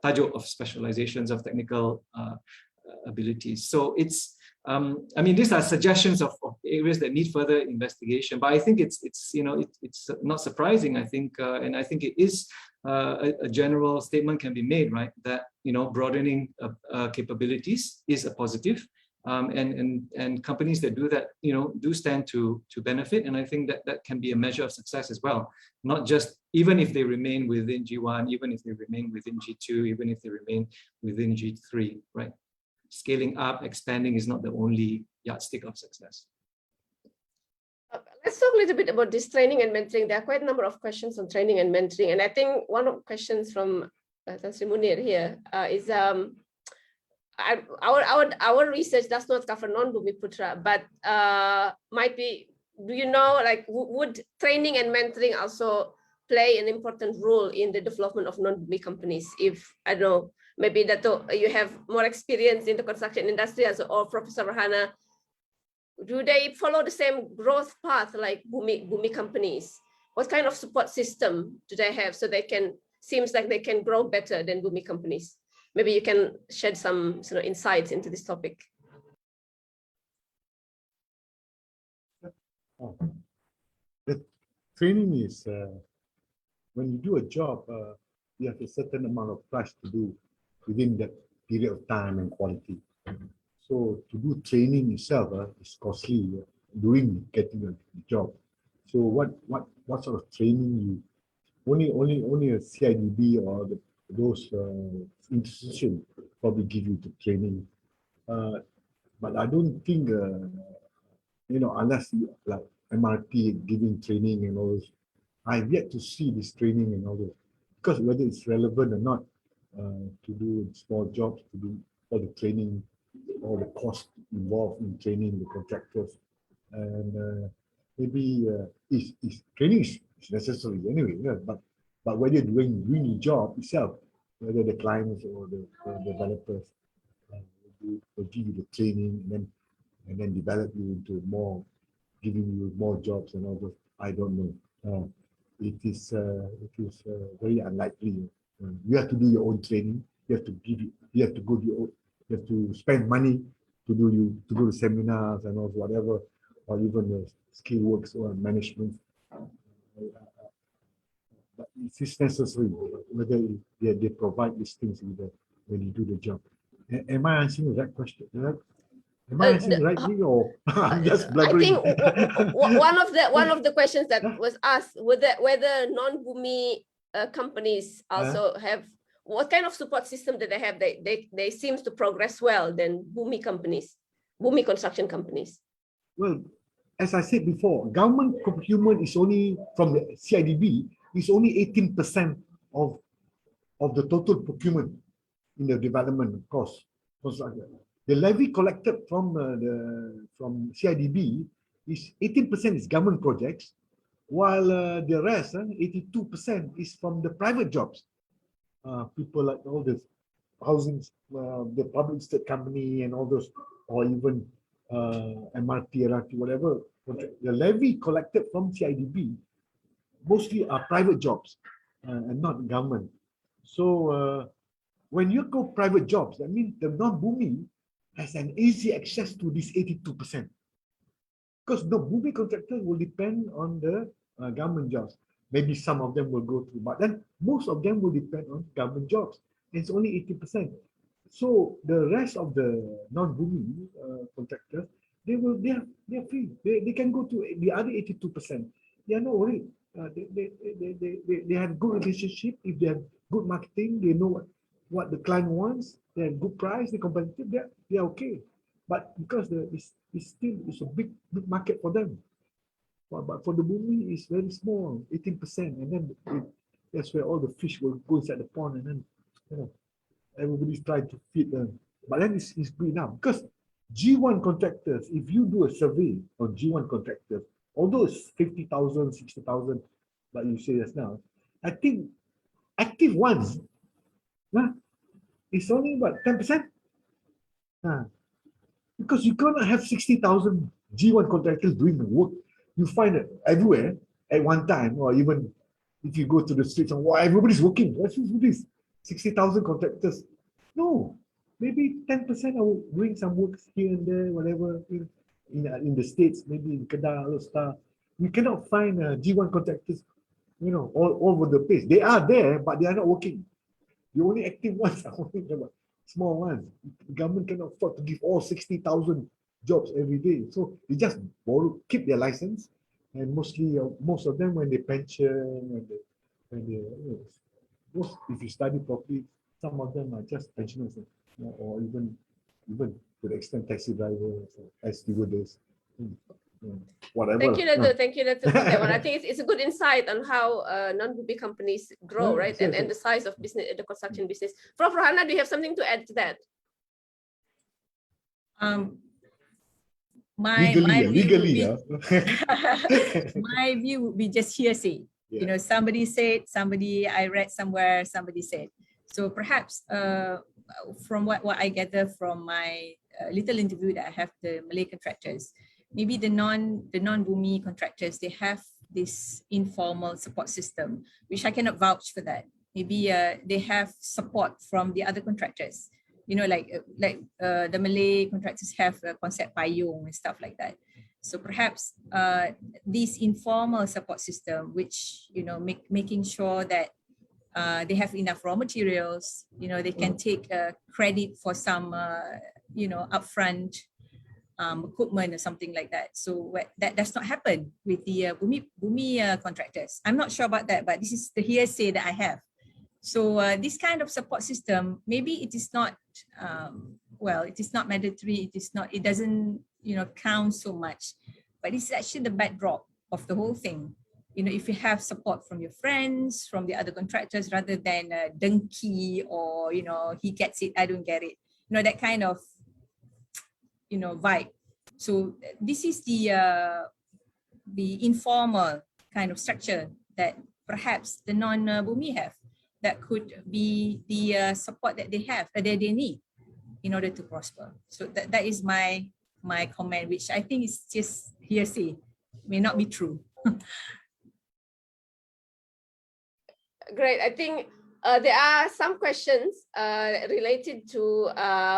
tajuk, of specializations, of technical abilities. So it's I mean, these are suggestions of areas that need further investigation, but I think it's not surprising. I think and I think it is a general statement can be made, right, that broadening capabilities is a positive. And companies that do that, do stand to benefit, and I think that can be a measure of success as well. Not just even if they remain within G1, even if they remain within G2, even if they remain within G3, right? Scaling up, expanding is not the only yardstick of success. Let's talk a little bit about this training and mentoring. There are quite a number of questions on training and mentoring, and I think one of the questions from Munir here is. Our research does not cover non-Bumiputera, but might be, would training and mentoring also play an important role in the development of non-Bumi companies? If, I don't know, maybe Dato, you have more experience in the construction industry, or Professor Rohana, do they follow the same growth path like Bumi companies? What kind of support system do they have so seems like they can grow better than Bumi companies? Maybe you can shed some insights into this topic. The training is when you do a job, you have a certain amount of trust to do within that period of time and quality. So to do training itself is costly during getting a job. So what sort of training you only a CIDB or those institutions probably give you the training. But I don't think unless you, like MRT giving training and all this, I've yet to see this training and all this, because whether it's relevant or not to do small jobs, to do all the training, all the cost involved in training the contractors, and maybe is training is necessary anyway. Yeah, but whether doing the job itself, whether the clients or the developers will give you the training and then develop you into more, giving you more jobs and all those, I don't know. It is very unlikely. You have to do your own training. You have to you have to go to you have to spend money to go to seminars and all whatever, or even the skill works or management. But it is necessary whether they provide these things when you do the job. Am I answering the right question? Am I answering rightly, or I'm just blubbering? I think one of the questions that was asked whether non-Bumi companies also have, what kind of support system do they have? They seems to progress well than Bumi companies, Bumi construction companies. Well, as I said before, government procurement is only from the CIDB is only 18% of the total procurement in the development cost. The levy collected from CIDB is 18% is government projects, while the rest, 82%, is from the private jobs. People like all this housing, the public state company and all those, or even MRT, LRT, whatever. The levy collected from CIDB mostly are private jobs and not government. So when you go private jobs, that means the non-Bumi has an easy access to this 82%. Because the Bumi contractors will depend on the government jobs. Maybe some of them will go through, but then most of them will depend on government jobs. And it's only 80%. So the rest of the non-Bumi contractors, they're free. They can go to the other 82%. They are not worried. They have good relationship. If they have good marketing, they know what the client wants. They have good price. They're competitive. They are okay. But because it's a big market for them. But for the Bumi, it's very small, 18%, and then that's where all the fish will go inside the pond, and then everybody's trying to feed them. But then it's good enough, because G1 contractors, if you do a survey on G1 contractors, although it's 50,000, 60,000, but you say just now, I think active ones, it's only what, 10%? Because you cannot have 60,000 G1 contractors doing the work. You find it everywhere at one time, or even if you go to the streets and everybody's working. Let's do this. 60,000 contractors. No, maybe 10% are doing some work here and there, whatever, in the States, maybe in Kedah, Alostar. You cannot find G1 contractors, all over the place. They are there, but they are not working. The only active ones are only the small ones. The government cannot afford to give all 60,000 jobs every day. So they just keep their license, and most of them, when they pension, if you study properly, some of them are just pensioners, or even to the extent taxi drivers, as stewardess, whatever. Thank you, Dato. Thank you, Dato, for that one. I think it's a good insight on how non-Bumi companies grow, right? And the size of business, the construction business. Prof. Rohana, do you have something to add to that? My view would be just hearsay. Yeah. Somebody said, I read somewhere, somebody said. So perhaps from what I gather from my little interview that I have the Malay contractors, maybe the non-Bumi contractors, they have this informal support system, which I cannot vouch for that. Maybe they have support from the other contractors. Like the Malay contractors have a concept payung and stuff like that. So perhaps this informal support system, which making sure that they have enough raw materials, they can take credit for some upfront equipment or something like that. So that does not happen with the Bumi contractors. I'm not sure about that, but this is the hearsay that I have. So this kind of support system, maybe it is not, it is not mandatory. It doesn't, count so much, but it's actually the backdrop of the whole thing. If you have support from your friends, from the other contractors, rather than dengki or, he gets it, I don't get it, that kind of, vibe. So this is the informal kind of structure that perhaps the non-Bumi have, that could be the support that they have, that they need in order to prosper. So that is my comment, which I think is just hearsay, may not be true. Great. I think there are some questions related to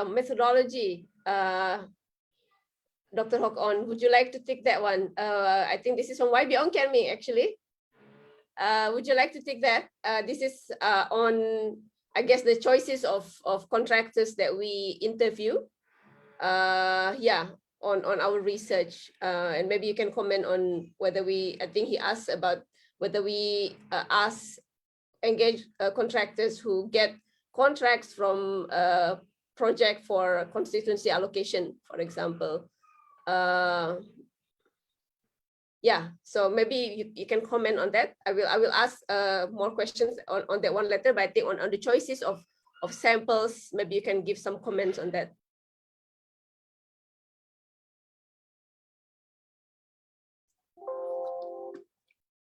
methodology. Dr. Hwok Aun, would you like to take that one? I think this is from YB on Kelmi, actually. Would you like to take that? This is on, I guess, the choices of contractors that we interview. On our research. And maybe you can comment on whether I think he asked about whether we engage contractors who get contracts from a project for constituency allocation, for example. So maybe you can comment on that. I will ask more questions on that one later, but I think on the choices of samples, maybe you can give some comments on that.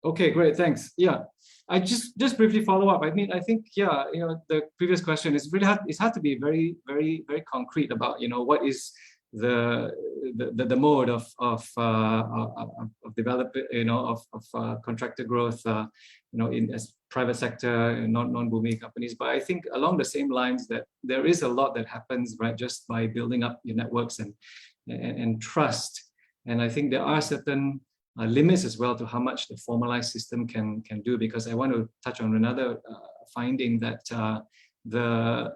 Okay, great, thanks. Yeah, I just briefly follow up. I think the previous question is really hard. It's hard to be very, very, very concrete about what is the mode of development, of contractor growth, in as private sector, non-Bumi companies. But I think along the same lines that there is a lot that happens, right, just by building up your networks and trust. And I think there are certain limits as well to how much the formalized system can do, because I want to touch on another finding that the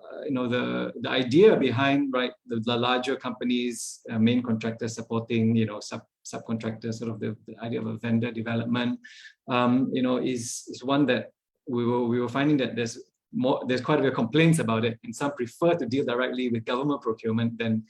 idea behind, right, the larger companies, main contractors supporting subcontractors, sort of the idea of a vendor development, is one that we were finding that there's quite a bit of complaints about it, and some prefer to deal directly with government procurement than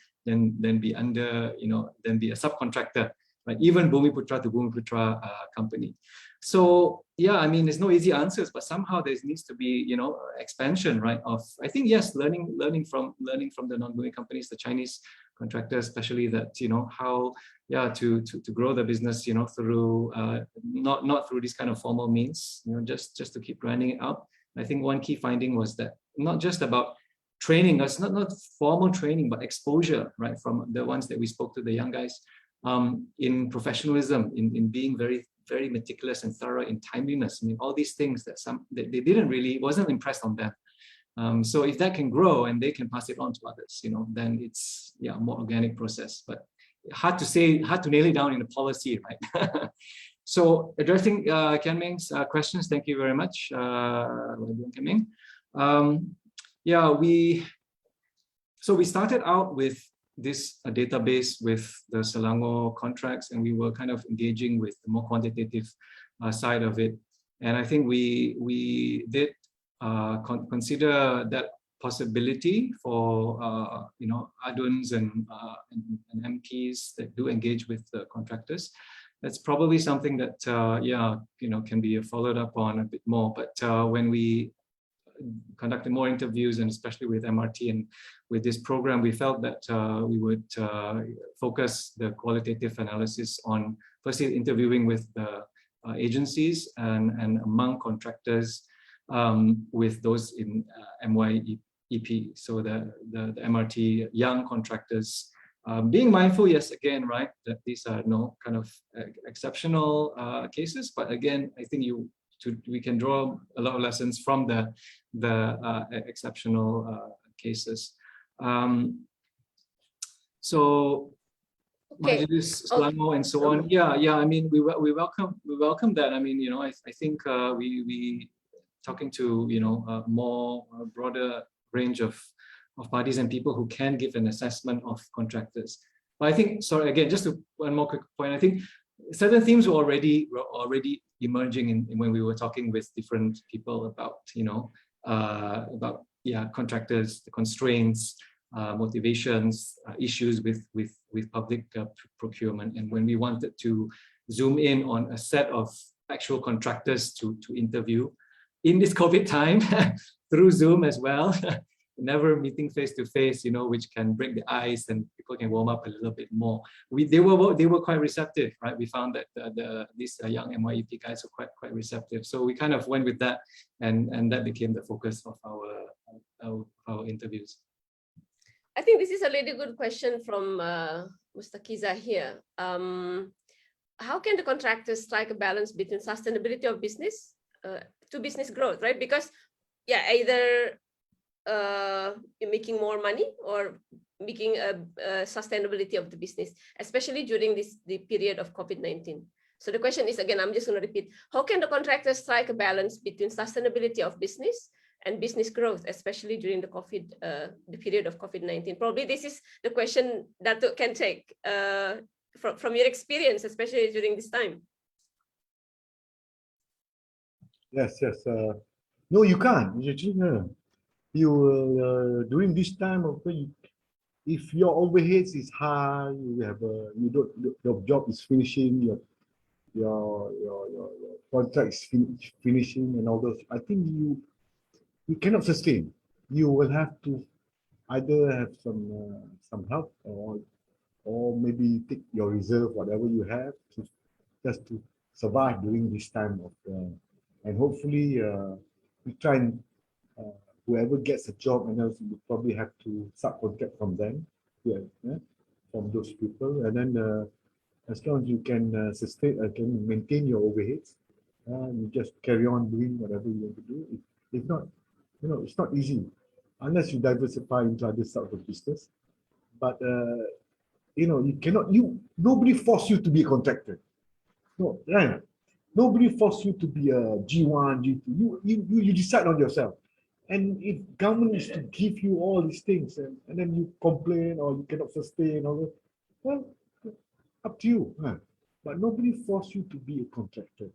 be under than be a subcontractor. Right, even Bumiputera to Bumiputera company. So yeah, there's no easy answers, but somehow there needs to be expansion, right? Of, I think, yes, learning from the non-Bumi companies, the Chinese contractors, especially, that how to grow the business through not through this kind of formal means, just to keep grinding it out. I think one key finding was that not just about training, it's not formal training, but exposure, right, from the ones that we spoke to, the young guys. In professionalism, in being very, very meticulous and thorough in timeliness. All these things that they wasn't impressed on them. So if that can grow and they can pass it on to others, then it's a more organic process. But hard to nail it down in the policy, right? So addressing Kian Ming's questions, thank you very much, Kian Ming. We started out with this database with the Selangor contracts, and we were kind of engaging with the more quantitative side of it. And I think we did consider that possibility for ADUNs and MPs that do engage with the contractors. That's probably something that can be followed up on a bit more. But when we conducted more interviews, and especially with MRT and with this program, we felt that we would focus the qualitative analysis on firstly interviewing with the agencies and among contractors, with those in MYEP, so the MRT young contractors, being mindful, yes, again, right, that these are no kind of exceptional cases, but again, I think we can draw a lot of lessons from the exceptional cases. So okay. Selangor and so on. We welcome that. I think we talking to a more broader range of parties and people who can give an assessment of contractors. But I think, sorry, again, just one more quick point. I think certain themes were already emerging when we were talking with different people about, contractors, the constraints, motivations, issues with public procurement. And when we wanted to zoom in on a set of actual contractors to interview in this COVID time through Zoom as well, never meeting face to face, which can break the ice and people can warm up a little bit more. They were quite receptive, right? We found that these young MYEP guys were quite receptive. So we kind of went with that, and that became the focus of our interviews. I think this is a really good question from Mustaqiza here. How can the contractors strike a balance between sustainability of business to business growth, right? Because either making more money or making a sustainability of the business, especially during the period of COVID-19. So the question is, again, I'm just going to repeat, how can the contractors strike a balance between sustainability of business and business growth, especially during the period of COVID-19? Probably this is the question that Dato can take from your experience, especially during this time. Yes. No, you can't. You during this time, if your overheads is high, your job is finishing, your contract is finishing, and all those. I think you cannot sustain. You will have to either have some help or maybe take your reserve, whatever you have, just to survive during this time and hopefully we try and whoever gets a job, and else you probably have to subcontract from them, from those people, and then as long as you can can maintain your overheads, you just carry on doing whatever you want to do. If not, it's not easy unless you diversify into other sorts of business. But you cannot. Nobody force you to be a contractor. No, right? Nobody force you to be a G1, G2. You decide on yourself. And if government is to give you all these things and then you complain or you cannot sustain all that, well, up to you. But nobody force you to be a contractor.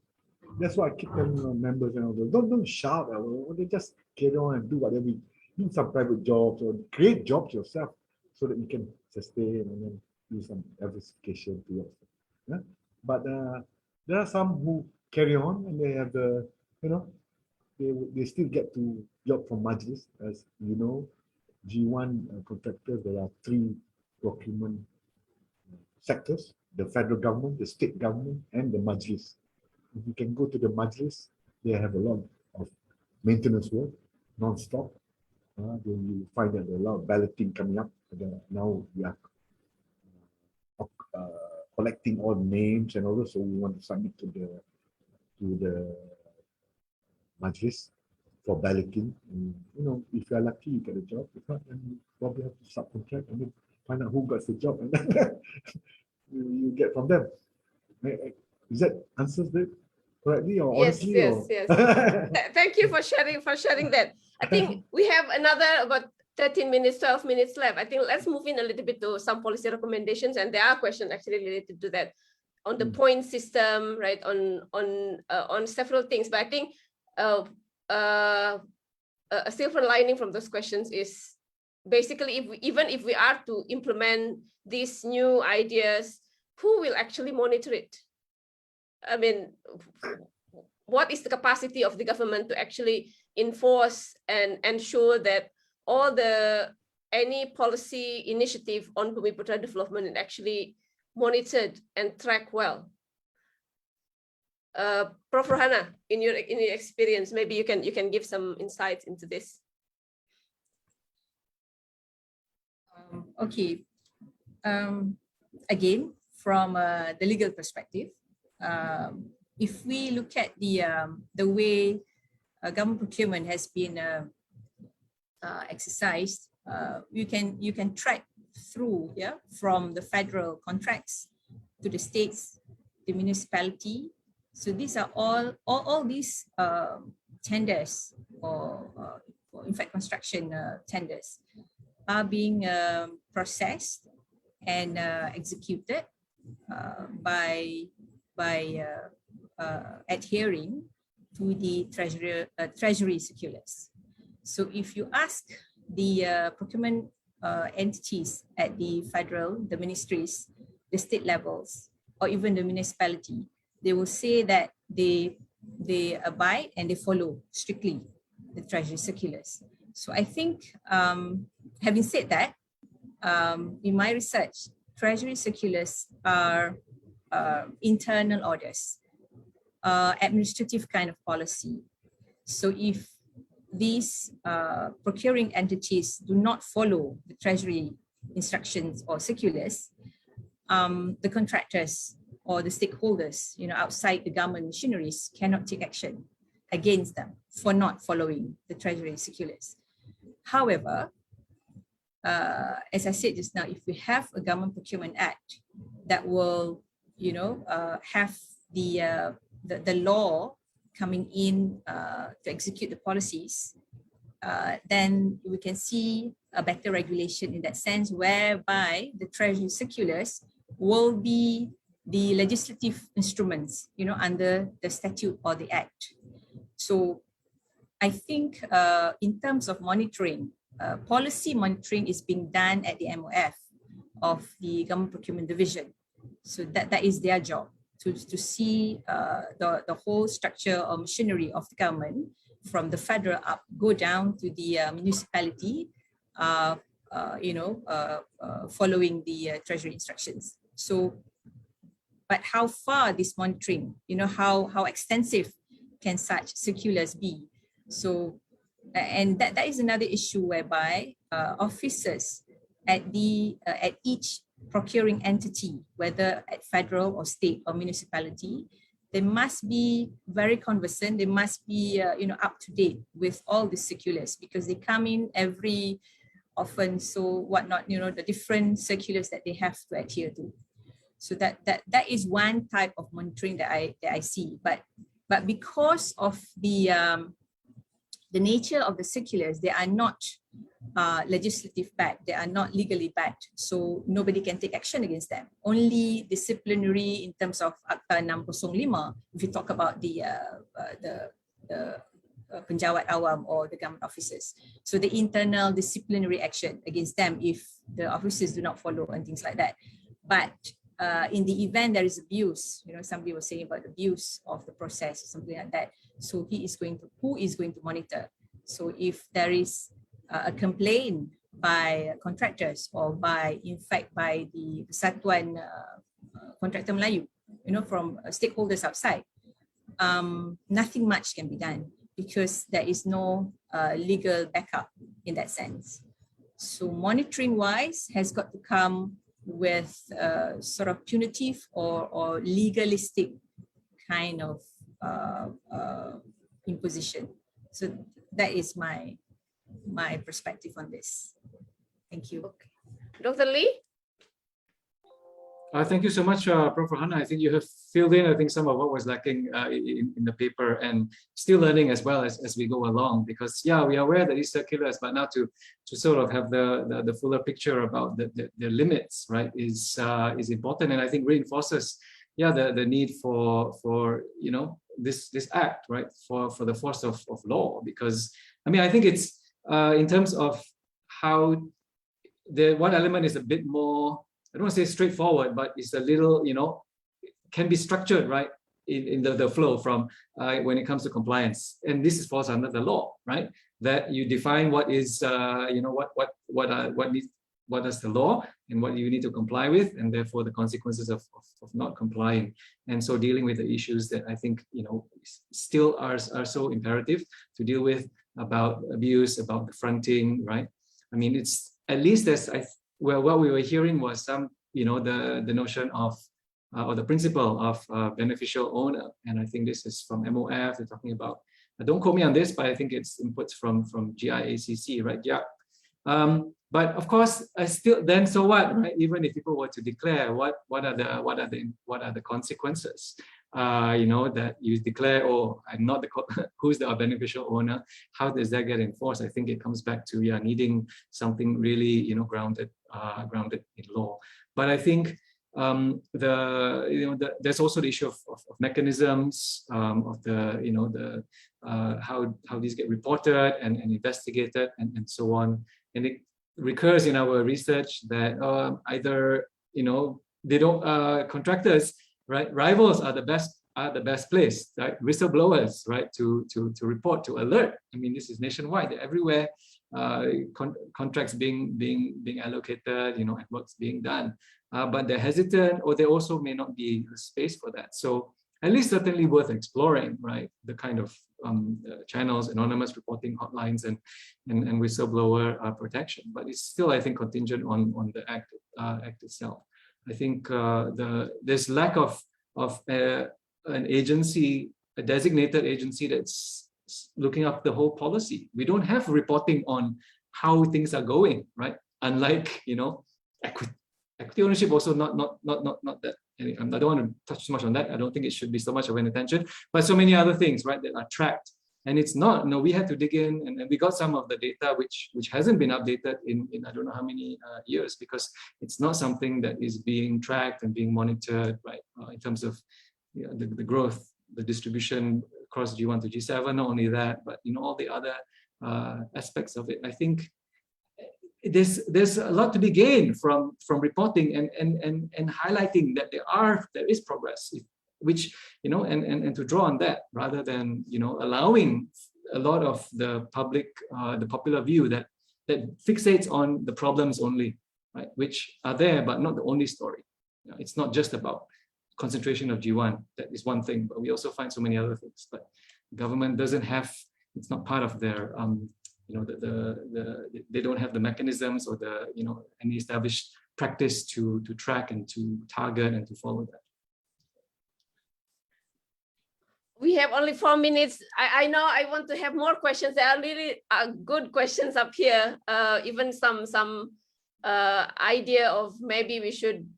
That's why I keep telling members and all that. Don't shout. They just carry on and do whatever. Do some private jobs or create jobs yourself so that you can sustain and then do some diversification to yourself. But there are some who carry on and they have they still get to job from Majlis. As you know, G1 contractors, there are 3 procurement sectors: the federal government, the state government, and the Majlis. If you can go to the Majlis, they have a lot of maintenance work, non-stop. Then you find that there are a lot of balloting coming up. Now we are collecting all names and all that, so we want to submit to the Majlis for balloting. And, if you are lucky, you get a job. If not, then you probably have to subcontract and then find out who got the job, and then you get from them. Is that answers it correctly or honestly? Yes. Thank you for sharing that. I think we have another about 13 minutes, 12 minutes left. I think let's move in a little bit to some policy recommendations, and there are questions actually related to that on the point system, right? On several things. But I think a silver lining from those questions is basically even if we are to implement these new ideas, who will actually monitor it? I mean, what is the capacity of the government to actually enforce and ensure that any policy initiative on Bumiputera development is actually monitored and tracked well? Prof. Rohana, in your experience, maybe you can give some insights into this. Okay. Again, from the legal perspective, if we look at the way government procurement has been exercised, you can track through, from the federal contracts to the states, the municipality. So these are all these tenders, or in fact construction tenders. are being processed and executed by adhering to the treasury circulars. So if you ask the procurement entities at the federal, the ministries, the state levels, or even the municipality, they will say that they abide and they follow strictly the treasury circulars. So I think, having said that, in my research, treasury circulars are internal orders, administrative kind of policy. So if these procuring entities do not follow the treasury instructions or circulars, the contractors or the stakeholders, outside the government machineries cannot take action against them for not following the treasury circulars. However, as I said just now, if we have a Government Procurement Act that will, have the law coming in to execute the policies, then we can see a better regulation in that sense, whereby the treasury circulars will be the legislative instruments, under the statute or the act. So I think in terms of monitoring, policy monitoring is being done at the MOF of the Government Procurement Division. So that is their job, to see the whole structure or machinery of the government from the federal up, go down to the municipality, following the treasury instructions. So, but how far this monitoring, how extensive can such circulars be? So, and that is another issue whereby officers at each procuring entity, whether at federal or state or municipality, they must be very conversant. They must be, up to date with all the circulars, because they come in every often, so whatnot, the different circulars that they have to adhere to. So that is one type of monitoring that I see. But because of the nature of the circulars, they are not legislative backed, they are not legally backed, so nobody can take action against them. Only disciplinary in terms of Akta 605, if you talk about the penjawat awam or the government officers. So the internal disciplinary action against them if the officers do not follow and things like that. But in the event there is abuse, somebody was saying about abuse of the process or something like that. So who is going to monitor? So if there is a complaint by contractors or by the Persatuan Kontraktor Melayu, from stakeholders outside, nothing much can be done because there is no legal backup in that sense. So monitoring wise has got to come with sort of punitive or legalistic kind of imposition. So that is my perspective on this. Thank you. Okay. Dr. Lee? Thank you so much, Prof. Rohana. I think you have filled in, some of what was lacking in the paper, and still learning as well as we go along, because we are aware that these circulars, but now to sort of have the fuller picture about the limits, right, is important, and I think reinforces the need for this act, right, for the force of law, because I think it's in terms of how the one element is a bit more, I don't want to say straightforward, but it's a little, can be structured, right, in the flow from when it comes to compliance. And this falls under the law, right? That you define what is, what does the law and what you need to comply with, and therefore the consequences of not complying. And so dealing with the issues that I think, still are so imperative to deal with, about abuse, about the fronting, right? It's at least what we were hearing was some, the notion of, or the principle of beneficial owner. And I think this is from MOF, they're talking about, don't quote me on this, but I think it's inputs from GIACC, right? Yeah. But of course, still, then so what, right? Even if people were to declare, what are the consequences? That you declare, oh, I'm not who's the beneficial owner? How does that get enforced? I think it comes back to needing something really grounded in law. But I think there's also the issue of mechanisms, of the how these get reported and investigated and so on. And it recurs in our research that either they don't contractors, right, rivals are the best place, right, whistleblowers, right, to report, to alert. I mean, this is nationwide. They're everywhere. Contracts being allocated, and work's being done, but they're hesitant, or they also may not be the space for that. So at least certainly worth exploring, right, the kind of channels, anonymous reporting hotlines, and whistleblower protection. But it's still, I think, contingent on the act itself. I think there's lack of an agency, a designated agency that's looking up the whole policy. We don't have reporting on how things are going, right? Unlike equity ownership, also not that. I don't want to touch too much on that. I don't think it should be so much of an attention, but so many other things, right, that are tracked. And it's not. No, we had to dig in, and we got some of the data which hasn't been updated in I don't know how many years, because it's not something that is being tracked and being monitored, right, in terms of the growth, the distribution across G1 to G7. Not only that, but all the other aspects of it. I think there's a lot to be gained from reporting and highlighting that there is progress, which and to draw on that, rather than allowing a lot of the popular view that fixates on the problems only, right, which are there but not the only story. It's not just about concentration of G1. That is one thing, but we also find so many other things. But government doesn't have, it's not part of their they don't have the mechanisms or any established practice to track and to target and to follow that. We have only 4 minutes. I know I want to have more questions. There are really good questions up here. Even some idea of maybe we should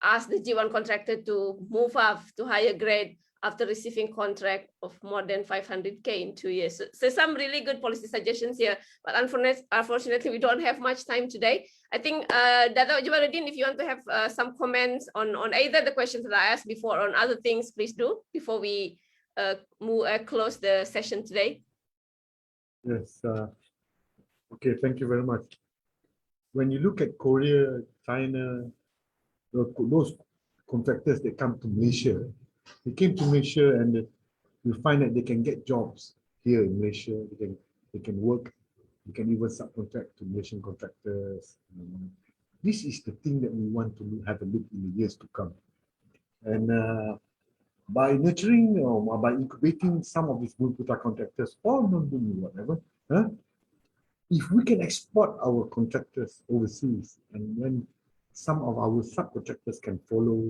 ask the G1 contractor to move up to higher grade after receiving contract of more than 500K in 2 years. So some really good policy suggestions here, but unfortunately we don't have much time today. I think Dato Jamaludin, if you want to have some comments on either the questions that I asked before or on other things, please do before we close the session today. Yes. Okay, thank you very much. When you look at Korea, China, those contractors that come to Malaysia, they came to Malaysia and you find that they can get jobs here in Malaysia. They can work. You can even subcontract to Malaysian contractors. This is the thing that we want to have a look in the years to come. And by nurturing or by incubating some of these Bumiputera contractors or non-Bumi, whatever, if we can export our contractors overseas, and when some of our subcontractors can follow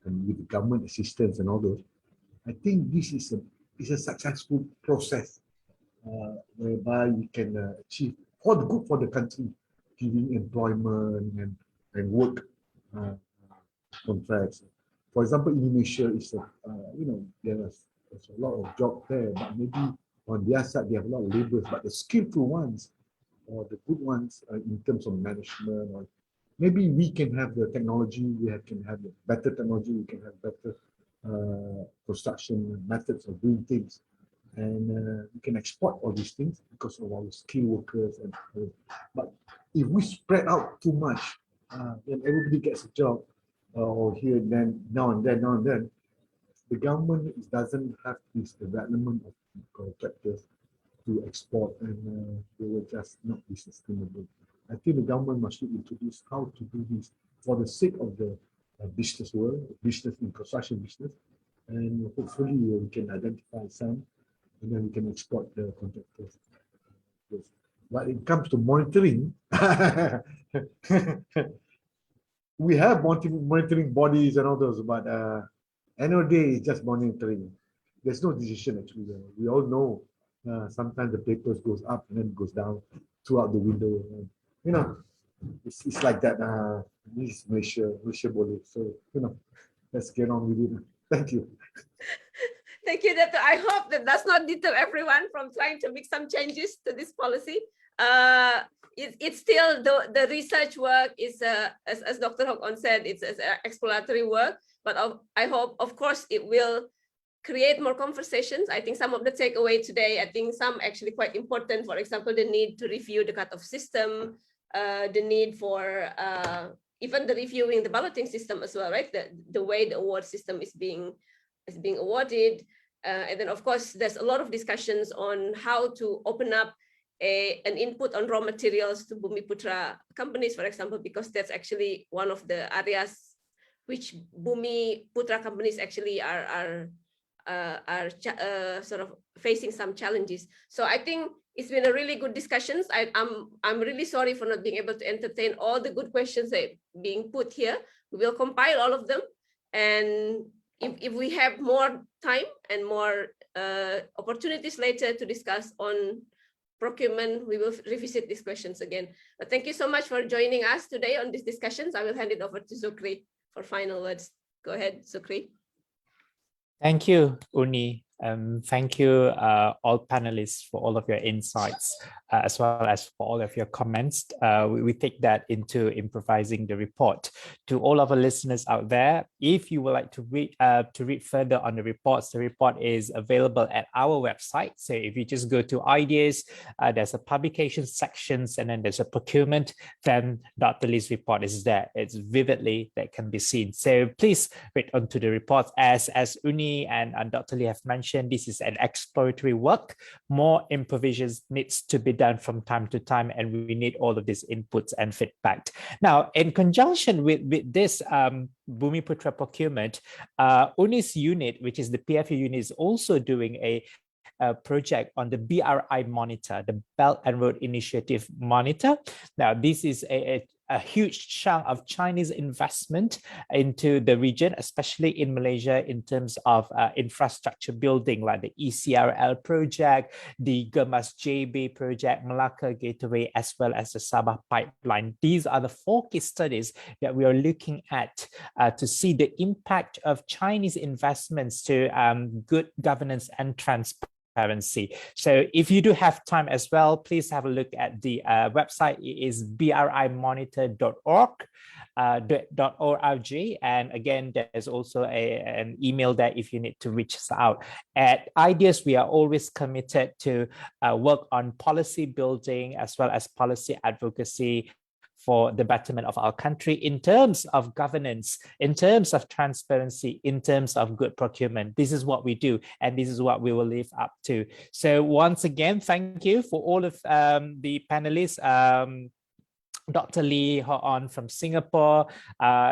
and with government assistance and all those, I think this is a successful process whereby we can achieve for the good for the country, giving employment and work contracts. For example, Indonesia is there's a lot of jobs there, but maybe on their side they have a lot of laborers, but the skillful ones or the good ones in terms of management, or maybe we can have the technology, can have better technology, we can have better construction methods of doing things, and we can export all these things because of our skilled workers. But if we spread out too much, then everybody gets a job, or here and then, now and then, the government doesn't have this development of contractors to export, and they will just not be sustainable. I think the government must look into this, how to do this for the sake of the business world, business in construction business, and hopefully we can identify some, and then we can export the contractors. Yes. But it comes to monitoring, we have monitoring bodies and all those, but end of the day, it's just monitoring. There's no decision actually. We all know sometimes the papers goes up and then goes down. threw out the window. You know, it's like that. This is Malaysia boleh. So, you know, let's get on with it. Thank you. Thank you, Dato. I hope that does not deter everyone from trying to make some changes to this policy. It's still the research work is, as Dr. Hwok Aun said, it's exploratory work, but I hope, of course, it will create more conversations. I think some of the takeaway today, I think some actually quite important. For example, the need to review the cutoff system, the need for even the reviewing the balloting system as well, right? The way the award system is being awarded. And then, of course, there's a lot of discussions on how to open up an input on raw materials to Bumiputera companies, for example, because that's actually one of the areas which Bumiputera companies actually are sort of facing some challenges. So I think it's been a really good discussions. I'm really sorry for not being able to entertain all the good questions that are being put here. We will compile all of them, and if we have more time and more opportunities later to discuss on procurement, we will revisit these questions again. But thank you so much for joining us today on these discussions. I will hand it over to Zukri for final words. Go ahead, Zukri. Thank you, Uni. Thank you, all panelists, for all of your insights, as well as for all of your comments. We take that into improvising the report. To all of our listeners out there, if you would like to read further on the report is available at our website. So if you just go to ideas, there's a publication sections, and then there's a procurement, then Dr. Lee's report is there. It's vividly that can be seen. So please read onto the report. As Uni and Dr. Lee have mentioned, this is an exploratory work. More improvisations needs to be done from time to time, and we need all of these inputs and feedback. Now, in conjunction with this Bumiputera procurement, Uni's unit, which is the PFU unit, is also doing a project on the BRI monitor, the Belt and Road Initiative monitor. Now, this is a huge chunk of Chinese investment into the region, especially in Malaysia, in terms of infrastructure building, like the ECRL project, the Gemas JB project, Malacca Gateway, as well as the Sabah pipeline. These are the 4 case studies that we are looking at to see the impact of Chinese investments to good governance and transparency. So if you do have time as well, please have a look at the website. It is brimonitor.org. .org, and again, there's also an email there if you need to reach us out. At IDEAS, we are always committed to work on policy building as well as policy advocacy for the betterment of our country in terms of governance, in terms of transparency, in terms of good procurement. This is what we do, and this is what we will live up to. So once again, thank you for all of the panelists. Dr. Lee Hwok Aun from Singapore,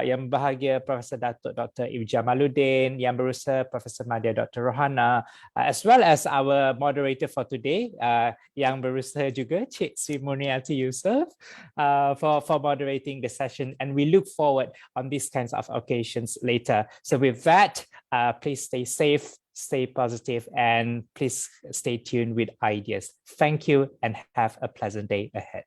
yang bahagia Professor Dato Dr. Jamaludin, yang berusaha Professor Madya Dr. Rohana, as well as our moderator for today, yang berusaha juga Cik Sri Murniati Yusuf, for moderating the session, and we look forward on these kinds of occasions later. So with that, please stay safe, stay positive, and please stay tuned with IDEAS. Thank you and have a pleasant day ahead.